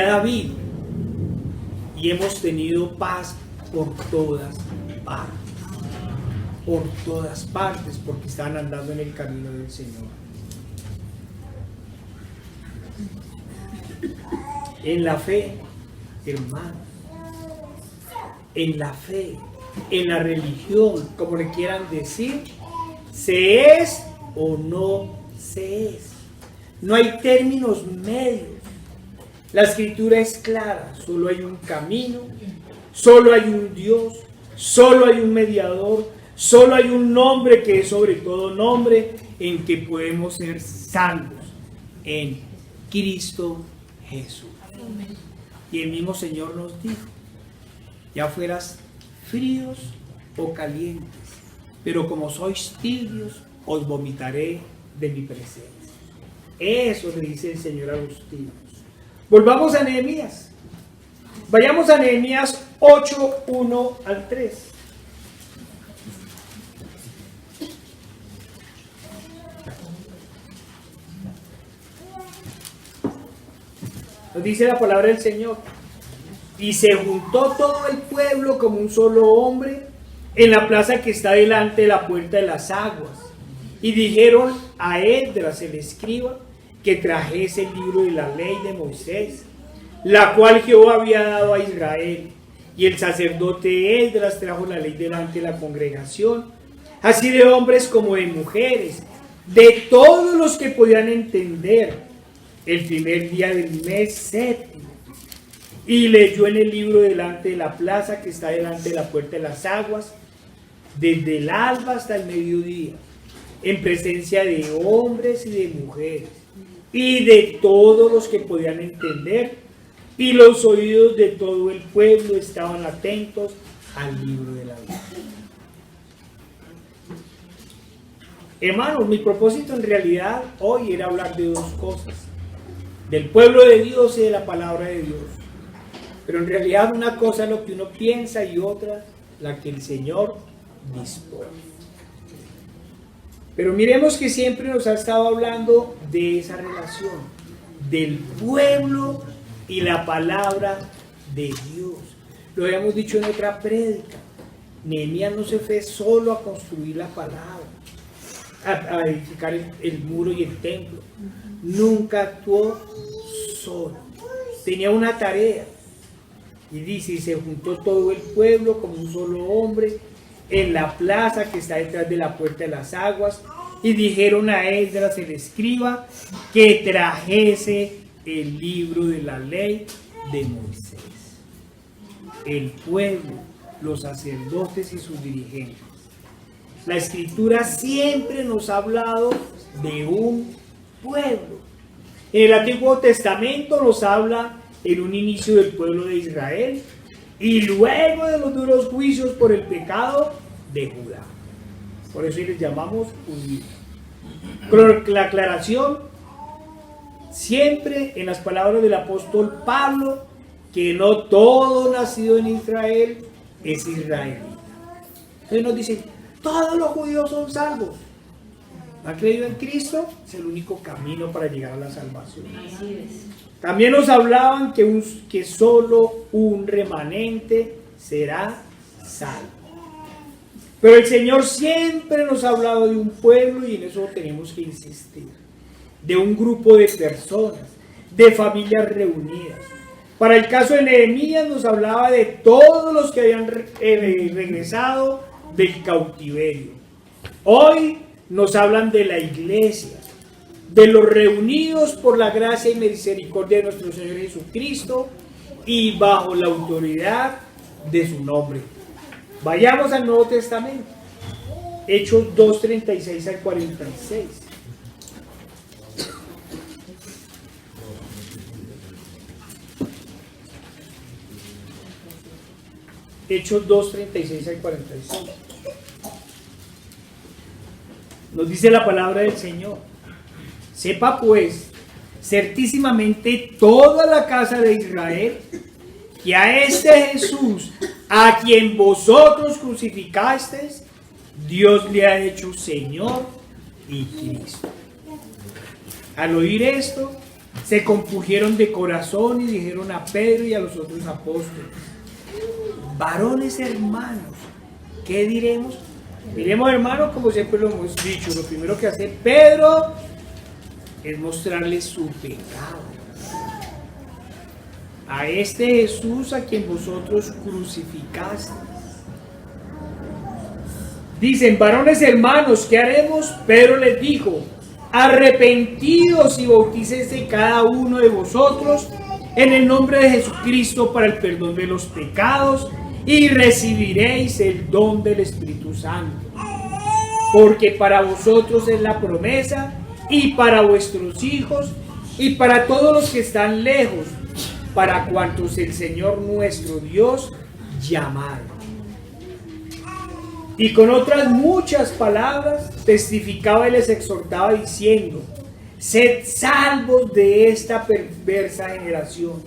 David, y hemos tenido paz por todas partes, porque estaban andando en el camino del Señor. En la fe, hermano, en la fe, en la religión, como le quieran decir, se es o no se es. No hay términos medios. La escritura es clara, solo hay un camino, solo hay un Dios, solo hay un mediador, solo hay un nombre que es sobre todo nombre, en que podemos ser salvos, en Cristo Jesús. Y el mismo Señor nos dijo, ya fueras fríos o calientes, pero como sois tibios, os vomitaré de mi presencia. Eso le dice el Señor a los tibios. Volvamos a Nehemías. Vayamos a Nehemías 8, 1 al 3. Nos dice la palabra del Señor. Y se juntó todo el pueblo como un solo hombre en la plaza que está delante de la puerta de las aguas. Y dijeron a Esdras el escriba que trajese el libro de la ley de Moisés, la cual Jehová había dado a Israel. Y el sacerdote Esdras trajo la ley delante de la congregación, así de hombres como de mujeres, de todos los que podían entender, el primer día del mes séptimo. Y leyó en el libro delante de la plaza que está delante de la puerta de las aguas, desde el alba hasta el mediodía, en presencia de hombres y de mujeres, y de todos los que podían entender, y los oídos de todo el pueblo estaban atentos al libro de la ley. Hermanos, mi propósito en realidad hoy era hablar de dos cosas: del pueblo de Dios y de la palabra de Dios. Pero en realidad una cosa es lo que uno piensa y otra la que el Señor dispone. Pero miremos que siempre nos ha estado hablando de esa relación, del pueblo y la palabra de Dios. Lo habíamos dicho en otra prédica. Nehemías no se fue solo a construir la palabra, a edificar el muro y el templo. Nunca actuó solo. Tenía una tarea. Y dice, y se juntó todo el pueblo como un solo hombre en la plaza que está detrás de la puerta de las aguas, y dijeron a Esdras el escriba que trajese el libro de la ley de Moisés. El pueblo, los sacerdotes y sus dirigentes. La escritura siempre nos ha hablado de un pueblo. En el Antiguo Testamento nos habla en un inicio del pueblo de Israel y luego de los duros juicios por el pecado de Judá. Por eso les llamamos judíos. Con la aclaración siempre en las palabras del apóstol Pablo, que no todo nacido en Israel es israelita. Entonces nos dicen, todos los judíos son salvos. ¿Han creído en Cristo? Es el único camino para llegar a la salvación. Así es. También nos hablaban que solo un remanente será salvo. Pero el Señor siempre nos ha hablado de un pueblo, y en eso tenemos que insistir. De un grupo de personas, de familias reunidas. Para el caso de Nehemías nos hablaba de todos los que habían regresado del cautiverio. Hoy nos hablan de la iglesia, de los reunidos por la gracia y misericordia de nuestro Señor Jesucristo y bajo la autoridad de su nombre. Vayamos al Nuevo Testamento, Hechos 2:36 al 46. Hechos 2:36 al 46. Nos dice la palabra del Señor. Sepa pues, certísimamente toda la casa de Israel, que a este Jesús, a quien vosotros crucificasteis, Dios le ha hecho Señor y Cristo. Al oír esto, se compungieron de corazón y dijeron a Pedro y a los otros apóstoles: varones hermanos, ¿qué diremos? Diremos, hermanos, como siempre lo hemos dicho, lo primero que hace Pedro es mostrarles su pecado. A este Jesús a quien vosotros crucificasteis. Dicen, varones hermanos, ¿qué haremos? Pedro les dijo: arrepentidos y bautícense cada uno de vosotros en el nombre de Jesucristo para el perdón de los pecados, y recibiréis el don del Espíritu Santo. Porque para vosotros es la promesa, y para vuestros hijos, y para todos los que están lejos, para cuantos el Señor nuestro Dios llamare. Y con otras muchas palabras testificaba y les exhortaba diciendo: sed salvos de esta perversa generación.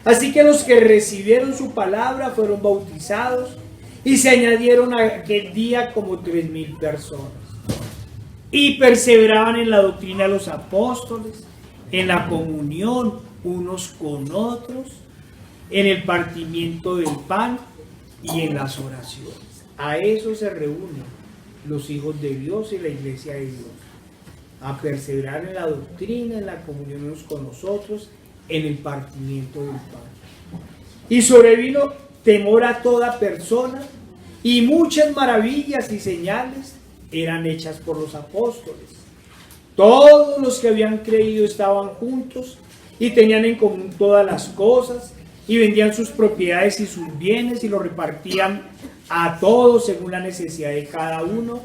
Así que los que recibieron su palabra fueron bautizados, y se añadieron aquel día como 3,000 personas. Y perseveraban en la doctrina de los apóstoles, en la comunión unos con otros, en el partimiento del pan y en las oraciones. A eso se reúnen los hijos de Dios y la iglesia de Dios, a perseverar en la doctrina, en la comunión unos con nosotros, en el partimiento del pan. Y sobrevino temor a toda persona, y muchas maravillas y señales eran hechas por los apóstoles. Todos los que habían creído estaban juntos y tenían en común todas las cosas, y vendían sus propiedades y sus bienes y los repartían a todos según la necesidad de cada uno,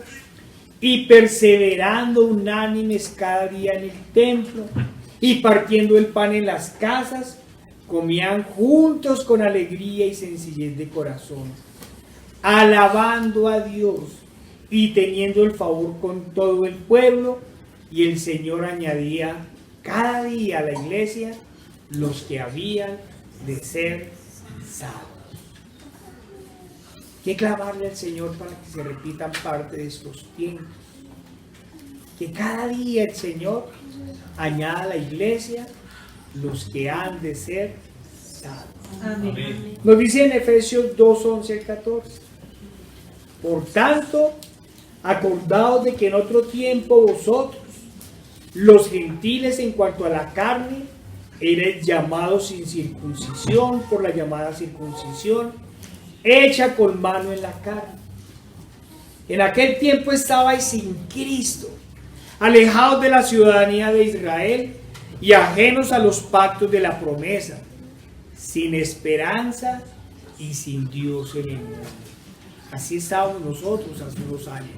y perseverando unánimes cada día en el templo y partiendo el pan en las casas, comían juntos con alegría y sencillez de corazón, alabando a Dios y teniendo el favor con todo el pueblo. Y el Señor añadía cada día a la iglesia los que habían de ser salvos. ¿Qué clamarle al Señor para que se repitan parte de estos tiempos? Que cada día el Señor añada a la iglesia los que han de ser salvos. Amén. Nos dice en Efesios 2:11-14: por tanto, acordaos de que en otro tiempo vosotros, los gentiles en cuanto a la carne, erais llamados sin circuncisión por la llamada circuncisión, hecha con mano en la carne. En aquel tiempo estabais sin Cristo, alejados de la ciudadanía de Israel y ajenos a los pactos de la promesa, sin esperanza y sin Dios en el mundo. Así estábamos nosotros hace unos años,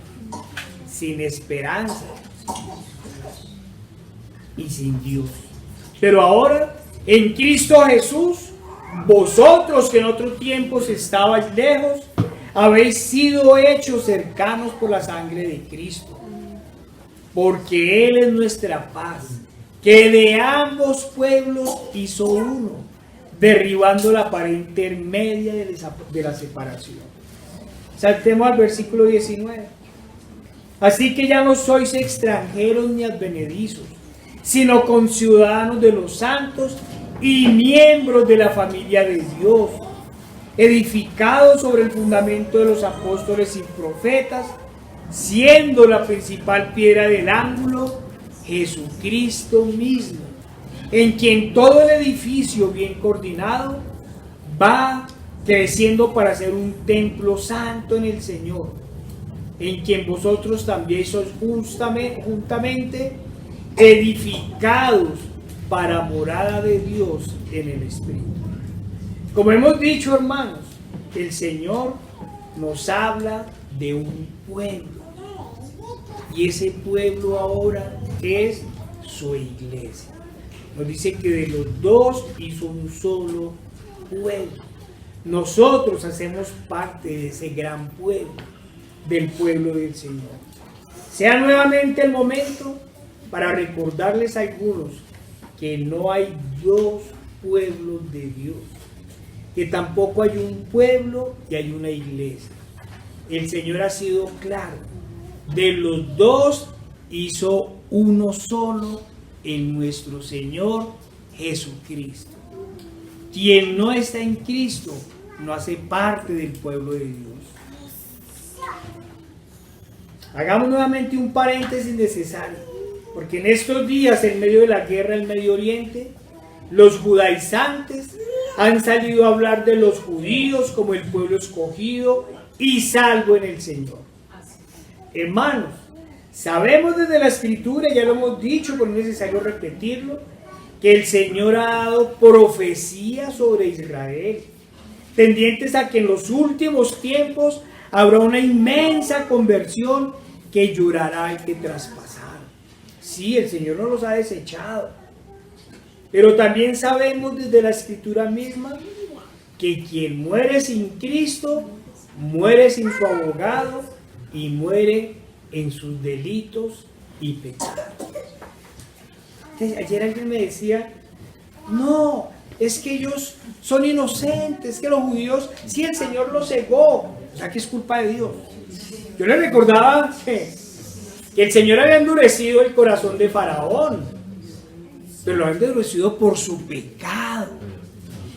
sin esperanza y sin Dios. Pero ahora, en Cristo Jesús, vosotros que en otro tiempo estabais lejos, habéis sido hechos cercanos por la sangre de Cristo, porque Él es nuestra paz, que de ambos pueblos hizo uno, derribando la pared intermedia de la separación. Saltemos al versículo 19. Así que ya no sois extranjeros ni advenedizos, sino conciudadanos de los santos y miembros de la familia de Dios, edificados sobre el fundamento de los apóstoles y profetas, siendo la principal piedra del ángulo Jesucristo mismo, en quien todo el edificio bien coordinado va creciendo para ser un templo santo en el Señor, en quien vosotros también sois juntamente edificados para morada de Dios en el Espíritu. Como hemos dicho, hermanos, el Señor nos habla de un pueblo, y ese pueblo ahora es su iglesia. Nos dice que de los dos hizo un solo pueblo. Nosotros hacemos parte de ese gran pueblo, del pueblo del Señor. Sea nuevamente el momento para recordarles a algunos que no hay dos pueblos de Dios. que tampoco hay un pueblo y hay una iglesia. El Señor ha sido claro. De los dos hizo uno solo en nuestro Señor Jesucristo. Quien no está en Cristo no hace parte del pueblo de Dios. Hagamos nuevamente un paréntesis necesario, porque en estos días, en medio de la guerra del Medio Oriente, los judaizantes han salido a hablar de los judíos como el pueblo escogido y salvo en el Señor. Hermanos, sabemos desde la Escritura, ya lo hemos dicho, pero no es necesario repetirlo, que el Señor ha dado profecía sobre Israel, tendientes a que en los últimos tiempos habrá una inmensa conversión que llorará el que traspasaron. Sí, el Señor no los ha desechado. Pero también sabemos desde la Escritura misma que quien muere sin Cristo, muere sin su abogado y muere en sus delitos y pecados. Ayer alguien me decía, no, es que ellos son inocentes, que los judíos, sí, el Señor los cegó, o sea que es culpa de Dios. Yo le recordaba que el Señor había endurecido el corazón de Faraón, pero lo había endurecido por su pecado,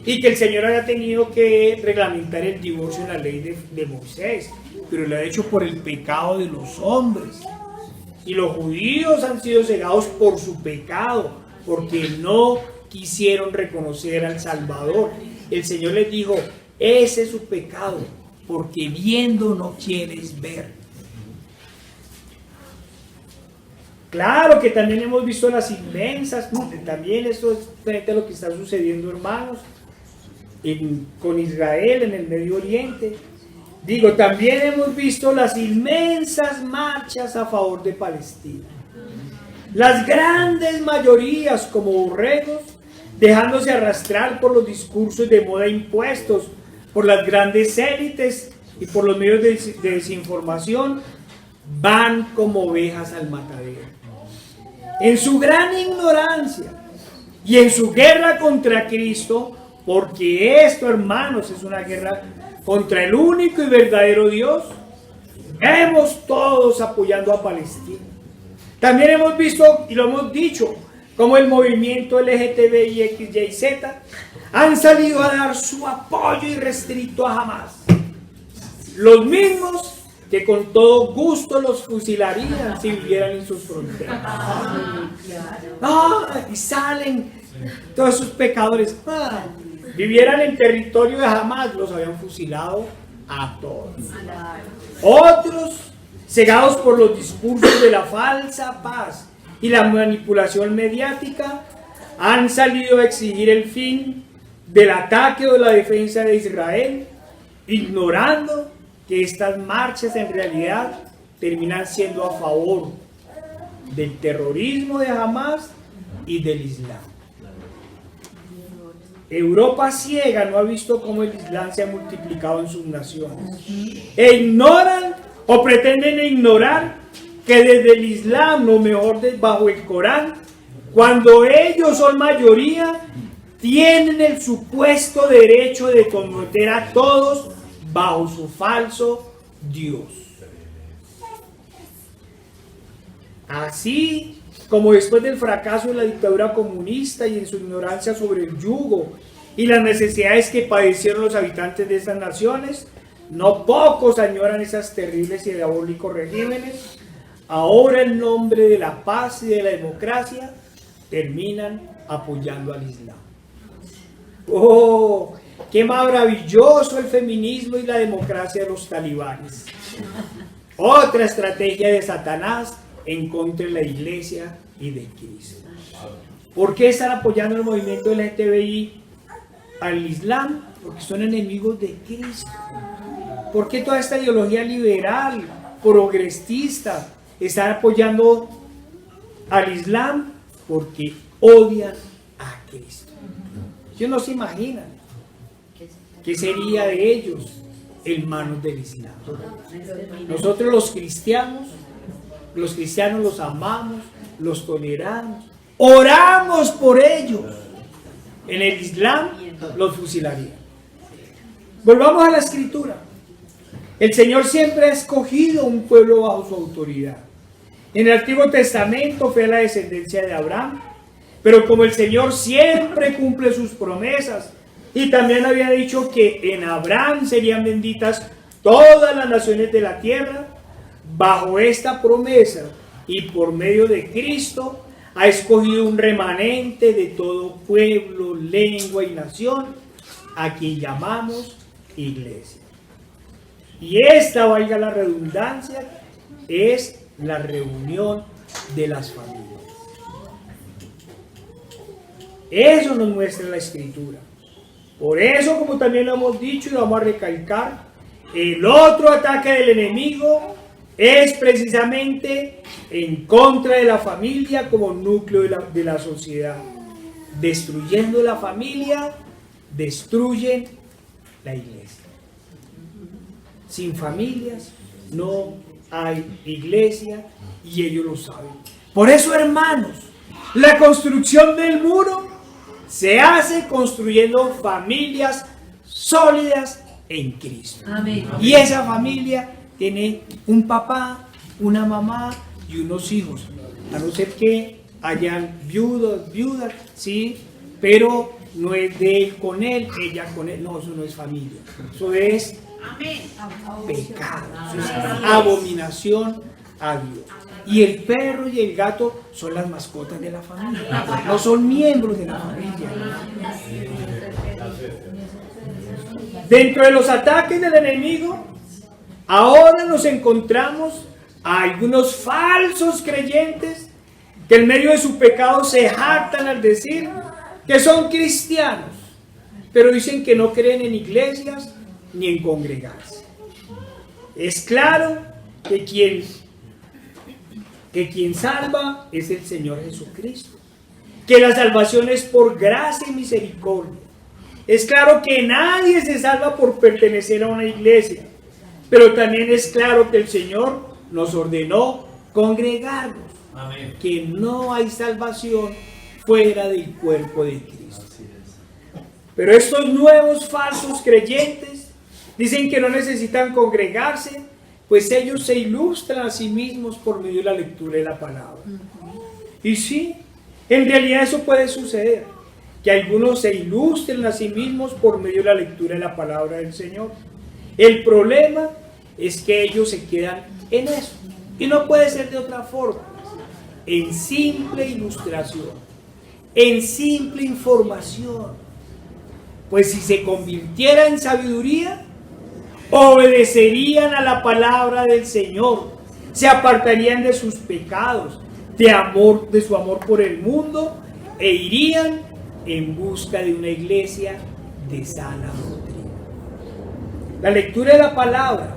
y que el Señor había tenido que reglamentar el divorcio en la ley de Moisés, pero lo ha hecho por el pecado de los hombres. Y los judíos han sido cegados por su pecado, porque no quisieron reconocer al Salvador. El Señor les dijo, ese es su pecado, porque viendo no quieres ver. Claro que también hemos visto las inmensas, también esto es frente a lo que está sucediendo, hermanos, con Israel en el Medio Oriente. Digo, también hemos visto las inmensas marchas a favor de Palestina. Las grandes mayorías como borregos, dejándose arrastrar por los discursos de moda impuestos por las grandes élites y por los medios de desinformación, van como ovejas al matadero. En su gran ignorancia y en su guerra contra Cristo, porque esto, hermanos, es una guerra contra el único y verdadero Dios, vemos todos apoyando a Palestina. También hemos visto, y lo hemos dicho, como el movimiento LGTBI, X, Y, Z han salido a dar su apoyo irrestricto a Hamas. Los mismos que con todo gusto los fusilarían si vivieran en sus fronteras. Y salen todos esos pecadores. Vivieran en territorio de Hamas, los habían fusilado a todos. Otros, cegados por los discursos de la falsa paz y la manipulación mediática, han salido a exigir el fin del ataque o de la defensa de Israel, ignorando que estas marchas en realidad terminan siendo a favor del terrorismo de Hamas y del Islam. Europa ciega no ha visto cómo el Islam se ha multiplicado en sus naciones. E ignoran o pretenden ignorar que desde el Islam, lo mejor bajo el Corán, cuando ellos son mayoría, tienen el supuesto derecho de cometer a todos bajo su falso Dios. Así como después del fracaso de la dictadura comunista y en su ignorancia sobre el yugo y las necesidades que padecieron los habitantes de estas naciones, no pocos añoran esas terribles y diabólicos regímenes. Ahora en nombre de la paz y de la democracia terminan apoyando al Islam. ¡Oh! ¡Qué maravilloso el feminismo y la democracia de los talibanes! Otra estrategia de Satanás en contra de la iglesia y de Cristo. ¿Por qué están apoyando el movimiento LGTBI al Islam? Porque son enemigos de Cristo. ¿Por qué toda esta ideología liberal, progresista, está apoyando al Islam? Porque odian a Cristo. Ellos no se imaginan qué sería de ellos en manos del Islam. Nosotros los cristianos los amamos, los toleramos, oramos por ellos. En el Islam los fusilarían. Volvamos a la escritura. El Señor siempre ha escogido un pueblo bajo su autoridad. En el Antiguo Testamento fue la descendencia de Abraham, pero como el Señor siempre cumple sus promesas, y también había dicho que en Abraham serían benditas todas las naciones de la tierra, bajo esta promesa y por medio de Cristo, ha escogido un remanente de todo pueblo, lengua y nación, a quien llamamos iglesia. Y esta, valga la redundancia, es la reunión de las familias. Eso nos muestra la Escritura. Por eso, como también lo hemos dicho y lo vamos a recalcar, el otro ataque del enemigo es precisamente en contra de la familia como núcleo de la sociedad. Destruyendo la familia, destruyen la iglesia. Sin familias no hay iglesia y ellos lo saben. Por eso, hermanos, la construcción del muro se hace construyendo familias sólidas en Cristo. Amén. Y esa familia tiene un papá, una mamá y unos hijos. A no ser que hayan viudas, sí, pero no es de él con él, ella con él. No, eso no es familia. Eso es pecado. Eso es abominación a Dios. Y el perro y el gato son las mascotas de la familia, no son miembros de la familia. Dentro de los ataques del enemigo, ahora nos encontramos a algunos falsos creyentes que en medio de su pecado se jactan al decir que son cristianos, pero dicen que no creen en iglesias ni en congregarse. Es claro que quien salva es el Señor Jesucristo, que la salvación es por gracia y misericordia. Es claro que nadie se salva por pertenecer a una iglesia, pero también es claro que el Señor nos ordenó congregarnos. Amén. Que no hay salvación fuera del cuerpo de Cristo. Pero estos nuevos falsos creyentes dicen que no necesitan congregarse, pues ellos se ilustran a sí mismos por medio de la lectura de la palabra. Y sí, en realidad eso puede suceder, que algunos se ilustren a sí mismos por medio de la lectura de la palabra del Señor. El problema es que ellos se quedan en eso, y no puede ser de otra forma, en simple ilustración, en simple información. Pues si se convirtiera en sabiduría, obedecerían a la palabra del Señor, se apartarían de sus pecados, de su amor por el mundo, e irían en busca de una iglesia de sana doctrina. La lectura de la palabra,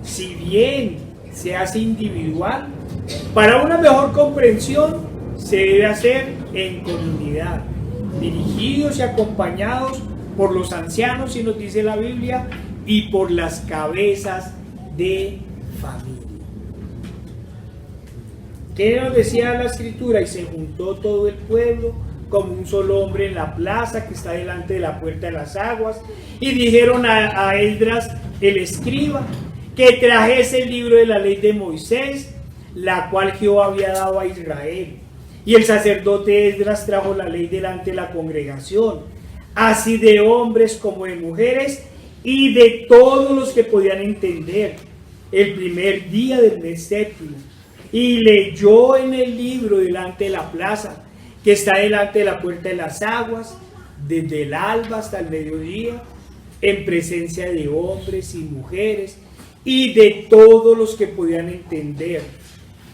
si bien se hace individual, para una mejor comprensión se debe hacer en comunidad, dirigidos y acompañados por los ancianos, y nos dice la Biblia, y por las cabezas de familia. ¿Qué nos decía la Escritura? Y se juntó todo el pueblo como un solo hombre en la plaza que está delante de la puerta de las aguas, y dijeron a Esdras el escriba que trajese el libro de la ley de Moisés, la cual Jehová había dado a Israel. Y el sacerdote Esdras trajo la ley delante de la congregación, así de hombres como de mujeres, y de todos los que podían entender, el primer día del mes séptimo. Y leyó en el libro delante de la plaza, que está delante de la puerta de las aguas, desde el alba hasta el mediodía, en presencia de hombres y mujeres, y de todos los que podían entender.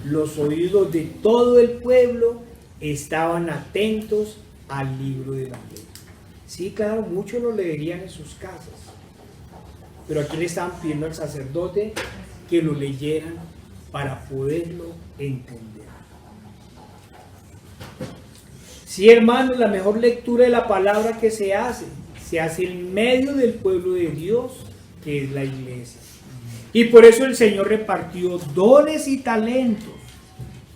Los oídos de todo el pueblo estaban atentos al libro de la ley. Sí, claro, muchos lo leerían en sus casas, pero aquí le estaban pidiendo al sacerdote que lo leyeran para poderlo entender. Sí, hermanos, la mejor lectura de la palabra que se hace en medio del pueblo de Dios, que es la iglesia. Y por eso el Señor repartió dones y talentos,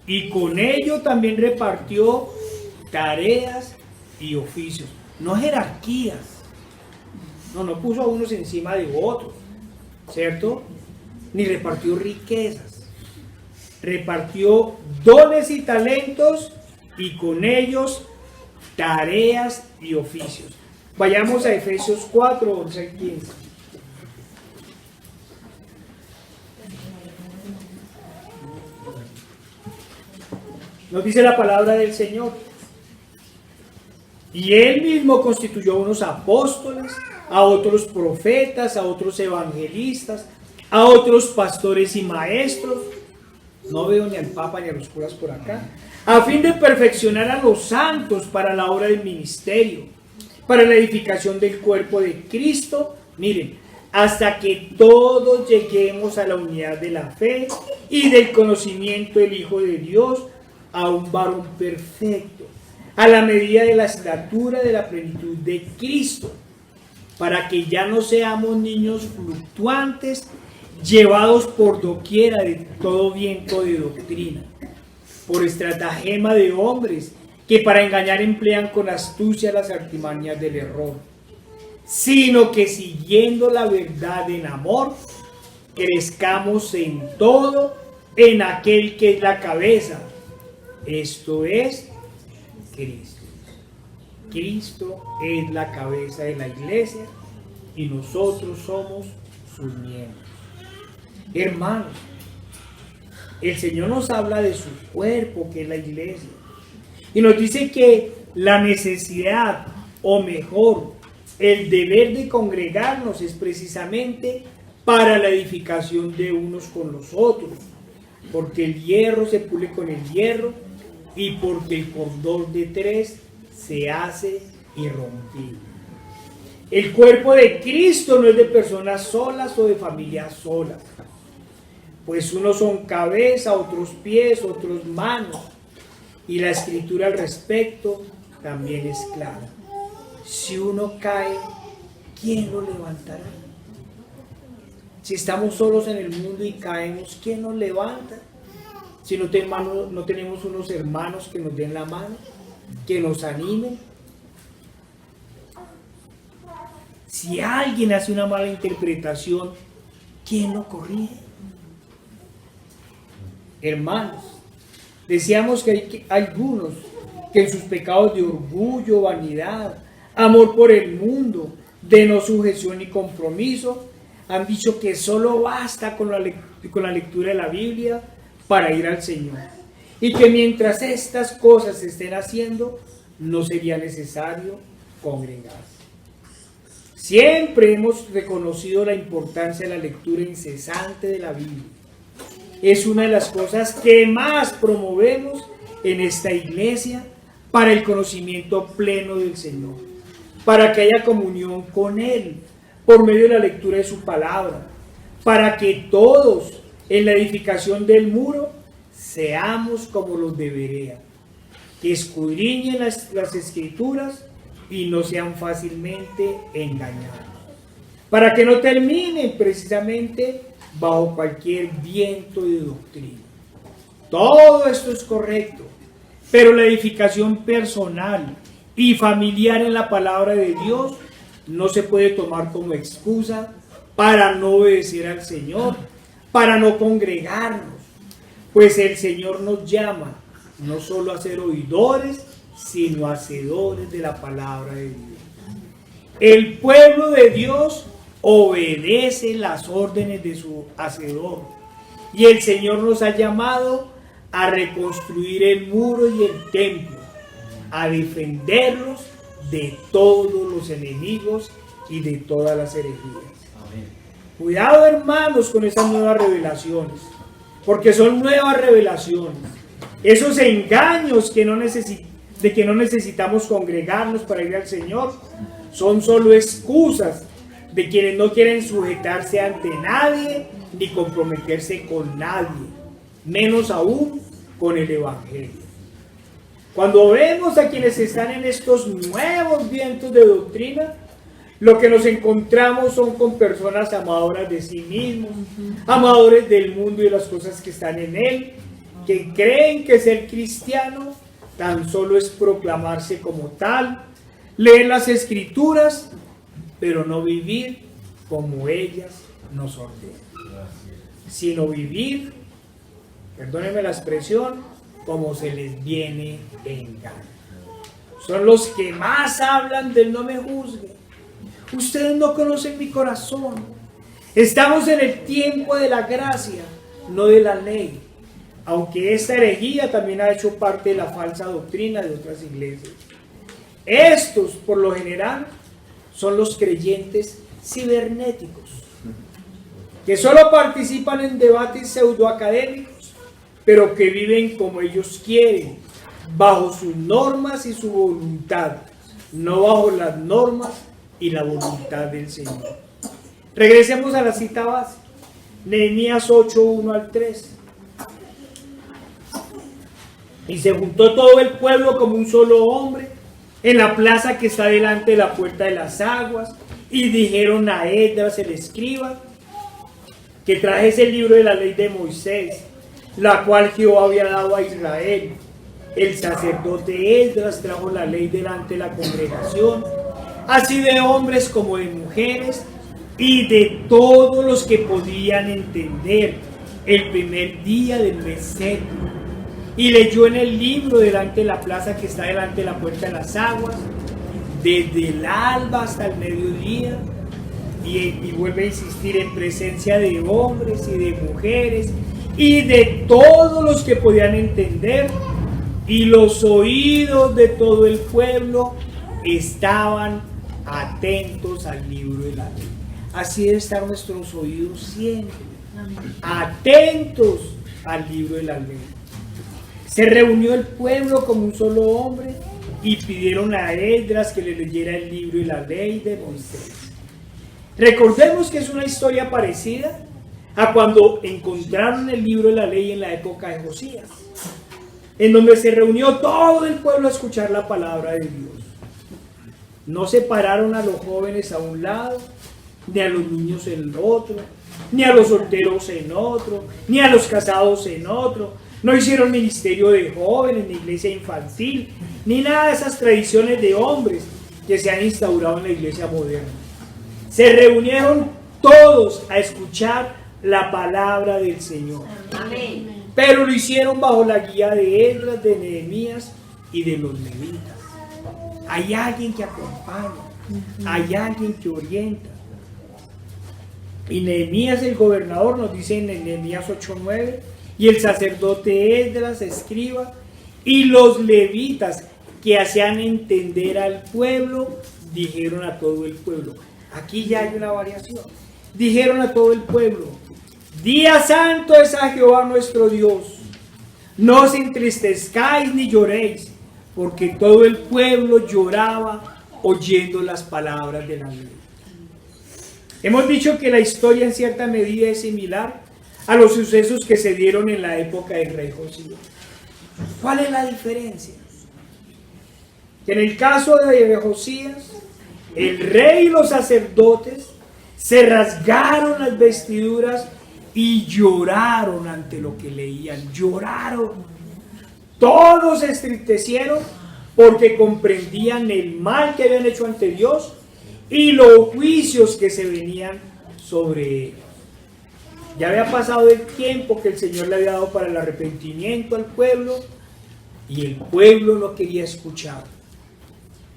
y con ello también repartió tareas y oficios, no jerarquías. no puso a unos encima de otros, ¿cierto? Ni repartió riquezas. Repartió dones y talentos y con ellos tareas y oficios. Vayamos a Efesios 4, 11 al 15. Nos dice la palabra del Señor. Y Él mismo constituyó a unos apóstoles, a otros profetas, a otros evangelistas, a otros pastores y maestros. No veo ni al Papa ni a los curas por acá. A fin de perfeccionar a los santos para la obra del ministerio, para la edificación del cuerpo de Cristo. Miren, hasta que todos lleguemos a la unidad de la fe y del conocimiento del Hijo de Dios, a un varón perfecto, a la medida de la estatura de la plenitud de Cristo, para que ya no seamos niños fluctuantes, llevados por doquiera de todo viento de doctrina, por estratagema de hombres que para engañar emplean con astucia las artimañas del error, sino que siguiendo la verdad en amor, crezcamos en todo en aquel que es la cabeza, esto es Cristo. Cristo es la cabeza de la iglesia y nosotros somos sus miembros. Hermanos, el Señor nos habla de su cuerpo, que es la iglesia, y nos dice que la necesidad, o mejor, el deber de congregarnos es precisamente para la edificación de unos con los otros, porque el hierro se pule con el hierro y porque el cordón de tres se hace irrompible. El cuerpo de Cristo no es de personas solas o de familias solas, pues unos son cabeza, otros pies, otros manos, y la escritura al respecto también es clara. Si uno cae, ¿quién lo levantará? Si estamos solos en el mundo y caemos, ¿quién nos levanta? Si no tenemos unos hermanos que nos den la mano, que nos animen. Si alguien hace una mala interpretación, ¿quién lo corrige? Hermanos, decíamos que hay algunos que en sus pecados de orgullo, vanidad, amor por el mundo, de no sujeción y compromiso, han dicho que solo basta con la lectura de la Biblia para ir al Señor, y que mientras estas cosas se estén haciendo, no sería necesario congregarse. Siempre hemos reconocido la importancia de la lectura incesante de la Biblia. Es una de las cosas que más promovemos en esta iglesia para el conocimiento pleno del Señor, para que haya comunión con Él por medio de la lectura de su palabra, para que todos en la edificación del muro seamos como los de Berea, que escudriñen las escrituras y no sean fácilmente engañados, para que no terminen precisamente bajo cualquier viento de doctrina. Todo esto es correcto, pero la edificación personal y familiar en la palabra de Dios no se puede tomar como excusa para no obedecer al Señor, para no congregarnos, pues el Señor nos llama no solo a ser oidores, sino hacedores de la palabra de Dios. El pueblo de Dios obedece las órdenes de su hacedor, y el Señor nos ha llamado a reconstruir el muro y el templo, a defenderlos de todos los enemigos y de todas las herejías. Amén. Cuidado, hermanos, con esas nuevas revelaciones, porque son nuevas revelaciones. Esos engaños de que no necesitamos congregarnos para ir al Señor son solo excusas de quienes no quieren sujetarse ante nadie ni comprometerse con nadie, menos aún con el Evangelio. Cuando vemos a quienes están en estos nuevos vientos de doctrina, lo que nos encontramos son con personas amadoras de sí mismos, amadores del mundo y de las cosas que están en él, que creen que ser cristiano tan solo es proclamarse como tal, leer las escrituras pero no vivir como ellas nos ordenan, sino vivir, perdónenme la expresión, como se les viene en gana. Son los que más hablan del no me juzguen. Ustedes no conocen mi corazón. Estamos en el tiempo de la gracia, no de la ley. Aunque esta herejía también ha hecho parte de la falsa doctrina de otras iglesias. Estos, por lo general, son los creyentes cibernéticos, que solo participan en debates pseudoacadémicos, pero que viven como ellos quieren, bajo sus normas y su voluntad, no bajo las normas y la voluntad del Señor. Regresemos a la cita base, Nehemías 8, 1 al 3. Y se juntó todo el pueblo como un solo hombre en la plaza que está delante de la puerta de las aguas, y dijeron a Esdras el escriba que trajese el libro de la ley de Moisés, la cual Jehová había dado a Israel. El sacerdote Esdras trajo la ley delante de la congregación, así de hombres como de mujeres, y de todos los que podían entender, el primer día del mes séptimo. Y leyó en el libro delante de la plaza que está delante de la puerta de las aguas, desde el alba hasta el mediodía, y vuelve a insistir, en presencia de hombres y de mujeres, y de todos los que podían entender, y los oídos de todo el pueblo estaban atentos al libro de la ley. Así deben estar nuestros oídos siempre, atentos al libro de la ley. Se reunió el pueblo como un solo hombre y pidieron a Esdras que le leyera el libro y la ley de Moisés. Recordemos que es una historia parecida a cuando encontraron el libro de la ley en la época de Josías, en donde se reunió todo el pueblo a escuchar la palabra de Dios. No separaron a los jóvenes a un lado, ni a los niños en el otro, ni a los solteros en otro, ni a los casados en otro. No hicieron ministerio de jóvenes, ni iglesia infantil, ni nada de esas tradiciones de hombres que se han instaurado en la iglesia moderna. Se reunieron todos a escuchar la palabra del Señor. Amén. Pero lo hicieron bajo la guía de Esdras, de Nehemías y de los levitas. Hay alguien que acompaña, hay alguien que orienta. Y Nehemías, el gobernador, nos dice en Nehemías 8:9, y el sacerdote Esdras, escriba, y los levitas que hacían entender al pueblo, dijeron a todo el pueblo. Aquí ya hay una variación. Dijeron a todo el pueblo: día santo es a Jehová nuestro Dios. No os entristezcáis ni lloréis, porque todo el pueblo lloraba oyendo las palabras de la ley. Hemos dicho que la historia en cierta medida es similar a los sucesos que se dieron en la época del rey Josías. ¿Cuál es la diferencia? Que en el caso de Josías, el rey y los sacerdotes se rasgaron las vestiduras y lloraron ante lo que leían. Lloraron. Todos se entristecieron porque comprendían el mal que habían hecho ante Dios y los juicios que se venían sobre ellos. Ya había pasado el tiempo que el Señor le había dado para el arrepentimiento al pueblo, y el pueblo no quería escuchar.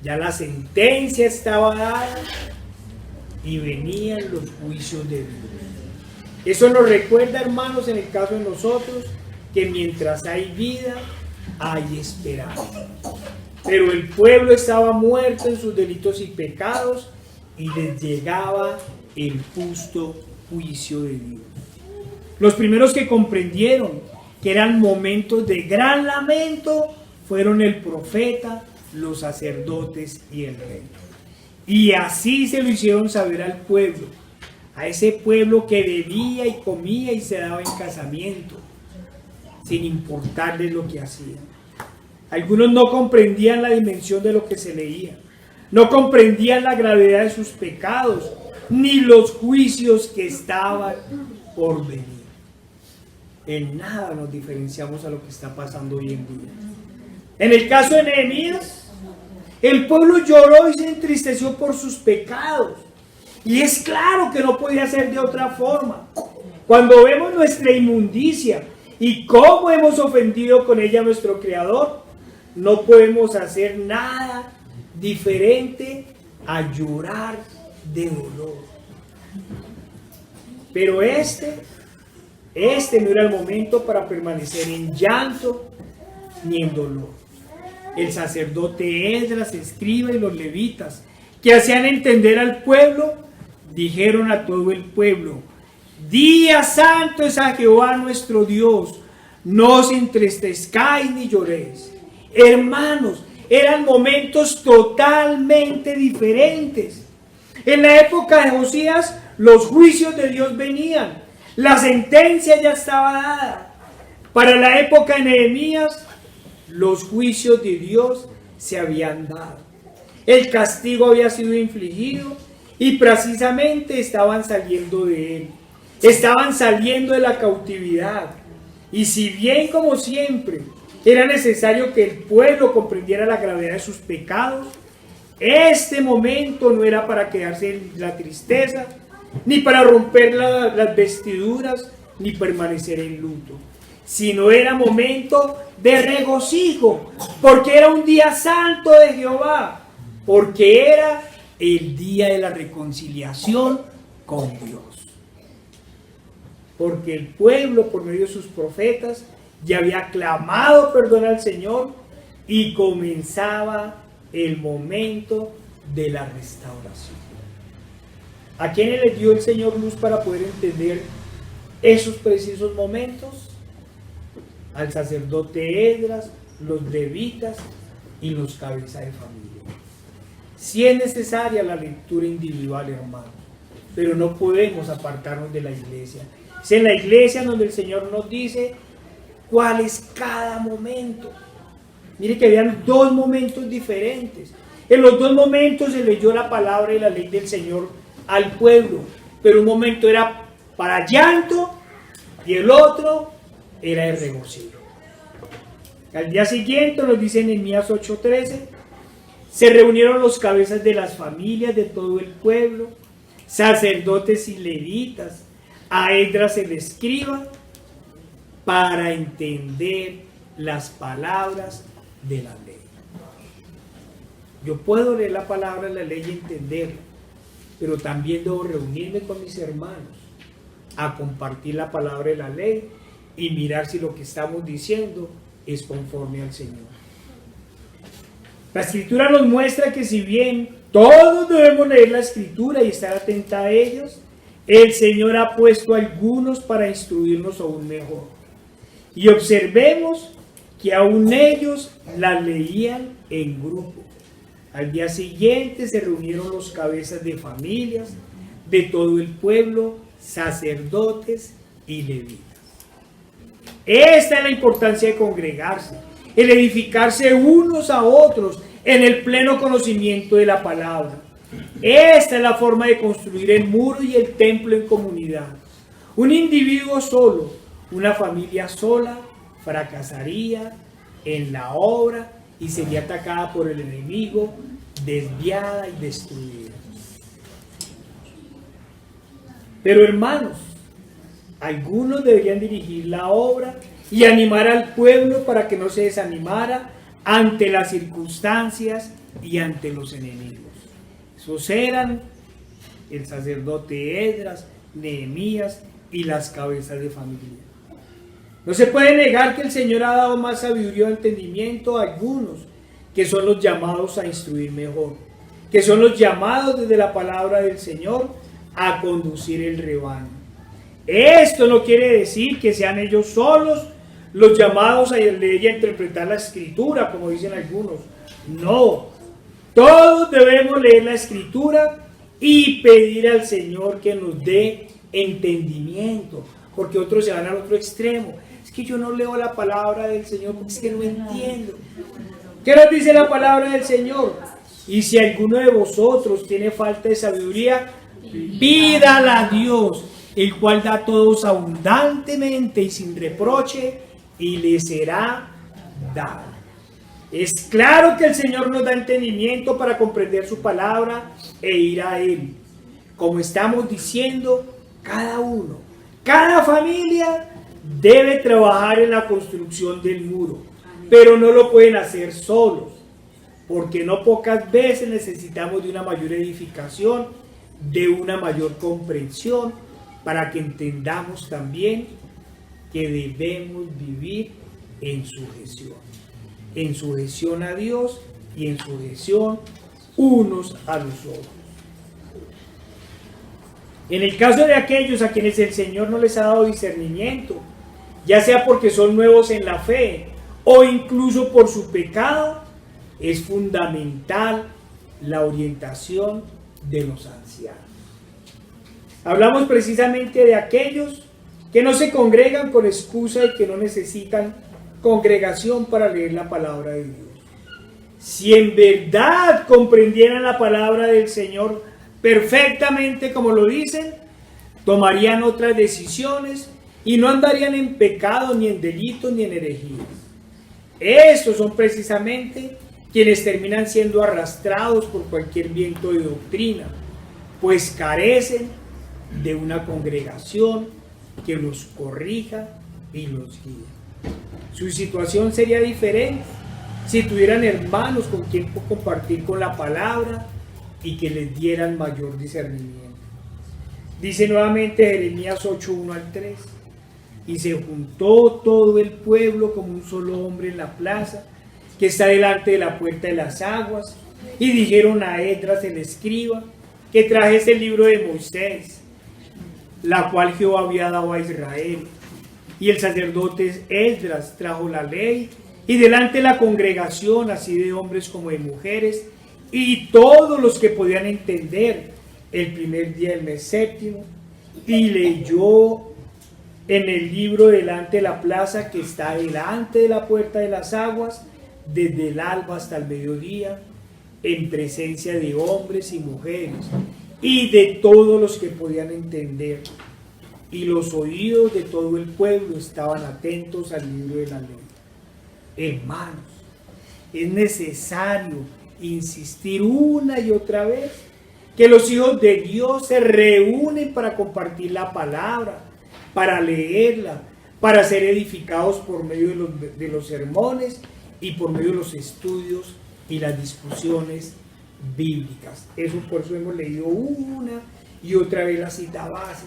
Ya la sentencia estaba dada y venían los juicios de Dios. Eso nos recuerda, hermanos, en el caso de nosotros, que mientras hay vida, hay esperanza. Pero el pueblo estaba muerto en sus delitos y pecados, y les llegaba el justo juicio de Dios. Los primeros que comprendieron que eran momentos de gran lamento fueron el profeta, los sacerdotes y el rey. Y así se lo hicieron saber al pueblo, a ese pueblo que bebía y comía y se daba en casamiento, sin importarles lo que hacían. Algunos no comprendían la dimensión de lo que se leía, no comprendían la gravedad de sus pecados, ni los juicios que estaban por venir. En nada nos diferenciamos a lo que está pasando hoy en día. En el caso de Nehemías, el pueblo lloró y se entristeció por sus pecados, Y es claro que no podía ser de otra forma. Cuando vemos nuestra inmundicia y cómo hemos ofendido con ella a nuestro Creador, no podemos hacer nada diferente a llorar de dolor. Pero este no era el momento para permanecer en llanto ni en dolor. El sacerdote Esdras, escriba, y los levitas, que hacían entender al pueblo, dijeron a todo el pueblo: día santo es a Jehová nuestro Dios, no os entristezcáis ni lloréis. Hermanos, eran momentos totalmente diferentes. En la época de Josías, los juicios de Dios venían, la sentencia ya estaba dada. Para la época de Nehemías, los juicios de Dios se habían dado. El castigo había sido infligido y precisamente estaban saliendo de él. Estaban saliendo de la cautividad. Y si bien, como siempre, era necesario que el pueblo comprendiera la gravedad de sus pecados, este momento no era para quedarse en la tristeza, ni para romper las vestiduras, ni permanecer en luto, sino era momento de regocijo, porque era un día santo de Jehová, porque era el día de la reconciliación con Dios. Porque el pueblo, por medio de sus profetas, ya había clamado perdón al Señor y comenzaba el momento de la restauración. ¿A quiénes les dio el Señor luz para poder entender esos precisos momentos? Al sacerdote Esdras, los levitas y los cabezas de familia. Sí es necesaria la lectura individual, hermanos, pero no podemos apartarnos de la iglesia. Es en la iglesia donde el Señor nos dice cuál es cada momento. Mire que habían dos momentos diferentes. En los dos momentos se leyó la palabra y la ley del Señor al pueblo, pero un momento era para llanto y el otro era de regocijo. Al día siguiente, nos dice Nehemías 8:13, se reunieron los cabezas de las familias de todo el pueblo, sacerdotes y levitas, a Esdras el escriba, para entender las palabras de la ley. Yo puedo leer la palabra de la ley y entenderla, pero también debo reunirme con mis hermanos a compartir la palabra de la ley y mirar si lo que estamos diciendo es conforme al Señor. La Escritura nos muestra que si bien todos debemos leer la Escritura y estar atentos a ellos, el Señor ha puesto algunos para instruirnos aún mejor. Y observemos que aún ellos la leían en grupo. Al día siguiente se reunieron los cabezas de familias de todo el pueblo, sacerdotes y levitas. Esta es la importancia de congregarse, el edificarse unos a otros en el pleno conocimiento de la palabra. Esta es la forma de construir el muro y el templo en comunidad. Un individuo solo, una familia sola, fracasaría en la obra y sería atacada por el enemigo, desviada y destruida. Pero hermanos, algunos deberían dirigir la obra y animar al pueblo para que no se desanimara ante las circunstancias y ante los enemigos. Esos eran el sacerdote Esdras, Nehemías y las cabezas de familia. No se puede negar que el Señor ha dado más sabiduría y entendimiento a algunos, que son los llamados a instruir mejor, que son los llamados desde la palabra del Señor a conducir el rebaño. Esto no quiere decir que sean ellos solos los llamados a leer y a interpretar la Escritura, como dicen algunos. No, todos debemos leer la Escritura y pedir al Señor que nos dé entendimiento, porque otros se van al otro extremo. Es que yo no leo la palabra del Señor porque es que no entiendo. ¿Qué nos dice la palabra del Señor? Y si alguno de vosotros tiene falta de sabiduría, pídala a Dios, el cual da a todos abundantemente y sin reproche, y le será dado. Es claro que el Señor nos da entendimiento para comprender su palabra e ir a Él. como estamos diciendo, cada familia debe trabajar en la construcción del muro, pero no lo pueden hacer solos, porque no pocas veces necesitamos de una mayor edificación, de una mayor comprensión, para que entendamos también que debemos vivir en sujeción a Dios y en sujeción unos a los otros. En el caso de aquellos a quienes el Señor no les ha dado discernimiento, ya sea porque son nuevos en la fe o incluso por su pecado, es fundamental la orientación de los ancianos. Hablamos precisamente de aquellos que no se congregan por excusa y que no necesitan congregación para leer la palabra de Dios. Si en verdad comprendieran la palabra del Señor perfectamente como lo dicen, tomarían otras decisiones y no andarían en pecado, ni en delitos, ni en herejías. Estos son precisamente quienes terminan siendo arrastrados por cualquier viento de doctrina, pues carecen de una congregación que los corrija y los guíe. Su situación sería diferente si tuvieran hermanos con quien compartir con la palabra y que les dieran mayor discernimiento. Dice nuevamente Jeremías 8:1-3, y se juntó todo el pueblo como un solo hombre en la plaza que está delante de la puerta de las aguas, y dijeron a Esdras el escriba que trajese el libro de Moisés, la cual Jehová había dado a Israel. Y el sacerdote Esdras trajo la ley, y delante de la congregación, así de hombres como de mujeres, y todos los que podían entender, el primer día del mes séptimo, y leyó en el libro delante de la plaza que está delante de la puerta de las aguas, desde el alba hasta el mediodía, en presencia de hombres y mujeres, y de todos los que podían entender. Y los oídos de todo el pueblo estaban atentos al libro de la ley. Hermanos, es necesario insistir una y otra vez que los hijos de Dios se reúnen para compartir la palabra, para leerla, para ser edificados por medio de los sermones y por medio de los estudios y las discusiones bíblicas. Por eso hemos leído una y otra vez la cita base,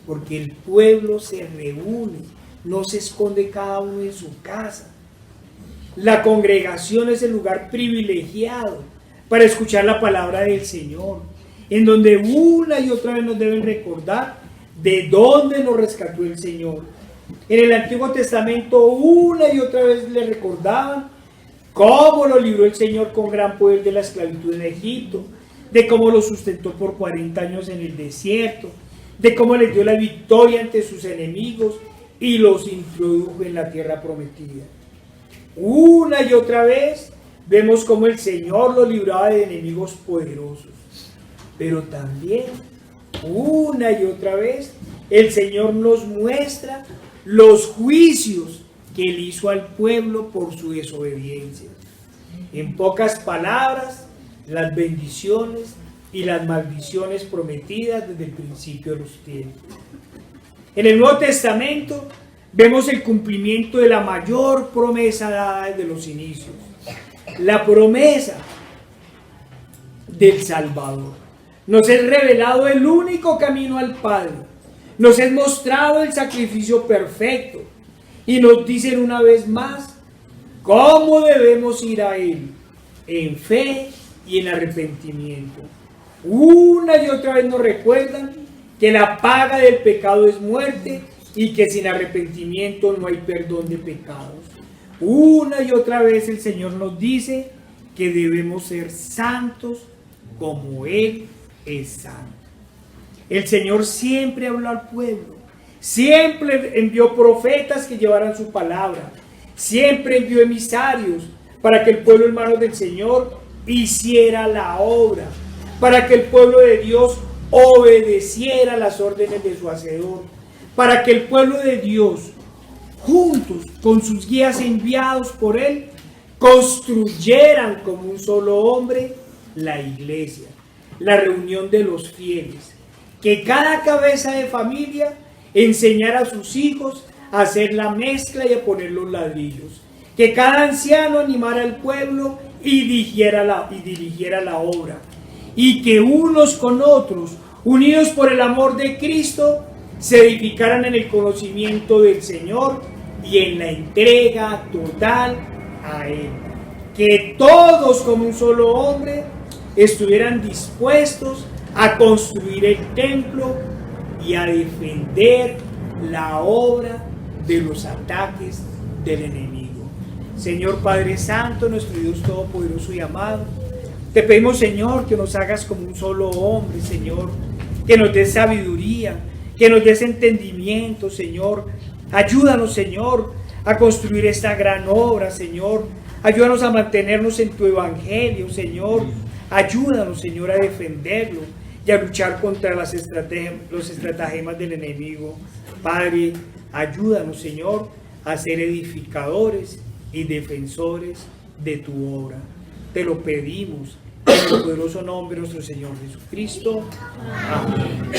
porque el pueblo se reúne, no se esconde cada uno en su casa. La congregación es el lugar privilegiado para escuchar la palabra del Señor, en donde una y otra vez nos deben recordar de dónde nos rescató el Señor. En el Antiguo Testamento una y otra vez le recordaban cómo lo libró el Señor con gran poder de la esclavitud en Egipto, de cómo lo sustentó por 40 años en el desierto, de cómo les dio la victoria ante sus enemigos y los introdujo en la tierra prometida. Una y otra vez vemos cómo el Señor los libraba de enemigos poderosos, pero también una y otra vez el Señor nos muestra los juicios que Él hizo al pueblo por su desobediencia. En pocas palabras, las bendiciones y las maldiciones prometidas desde el principio de los tiempos. En el Nuevo Testamento vemos el cumplimiento de la mayor promesa dada desde los inicios, la promesa del Salvador. Nos es revelado el único camino al Padre, nos es mostrado el sacrificio perfecto y nos dicen una vez más cómo debemos ir a Él, en fe y en arrepentimiento. Una y otra vez nos recuerdan que la paga del pecado es muerte y que sin arrepentimiento no hay perdón de pecados. Una y otra vez el Señor nos dice que debemos ser santos como Él es santo. El Señor siempre habló al pueblo, siempre envió profetas que llevaran su palabra, siempre envió emisarios para que el pueblo en manos del Señor hiciera la obra, para que el pueblo de Dios obedeciera las órdenes de su Hacedor, para que el pueblo de Dios, juntos con sus guías enviados por Él, construyeran como un solo hombre la iglesia, la reunión de los fieles, que cada cabeza de familia enseñara a sus hijos a hacer la mezcla y a poner los ladrillos, que cada anciano animara al pueblo y dirigiera la obra, y que unos con otros, unidos por el amor de Cristo, se edificaran en el conocimiento del Señor y en la entrega total a Él. Que todos como un solo hombre estuvieran dispuestos a construir el templo y a defender la obra de los ataques del enemigo. Señor Padre Santo, nuestro Dios Todopoderoso y amado, te pedimos, Señor, que nos hagas como un solo hombre, Señor, que nos des sabiduría, que nos des entendimiento, Señor. Ayúdanos, Señor, a construir esta gran obra, Señor. Ayúdanos a mantenernos en tu evangelio, Señor. Ayúdanos, Señor, a defenderlo y a luchar contra los estratagemas del enemigo. Padre, ayúdanos, Señor, a ser edificadores y defensores de tu obra. Te lo pedimos en el poderoso nombre de nuestro Señor Jesucristo. Amén.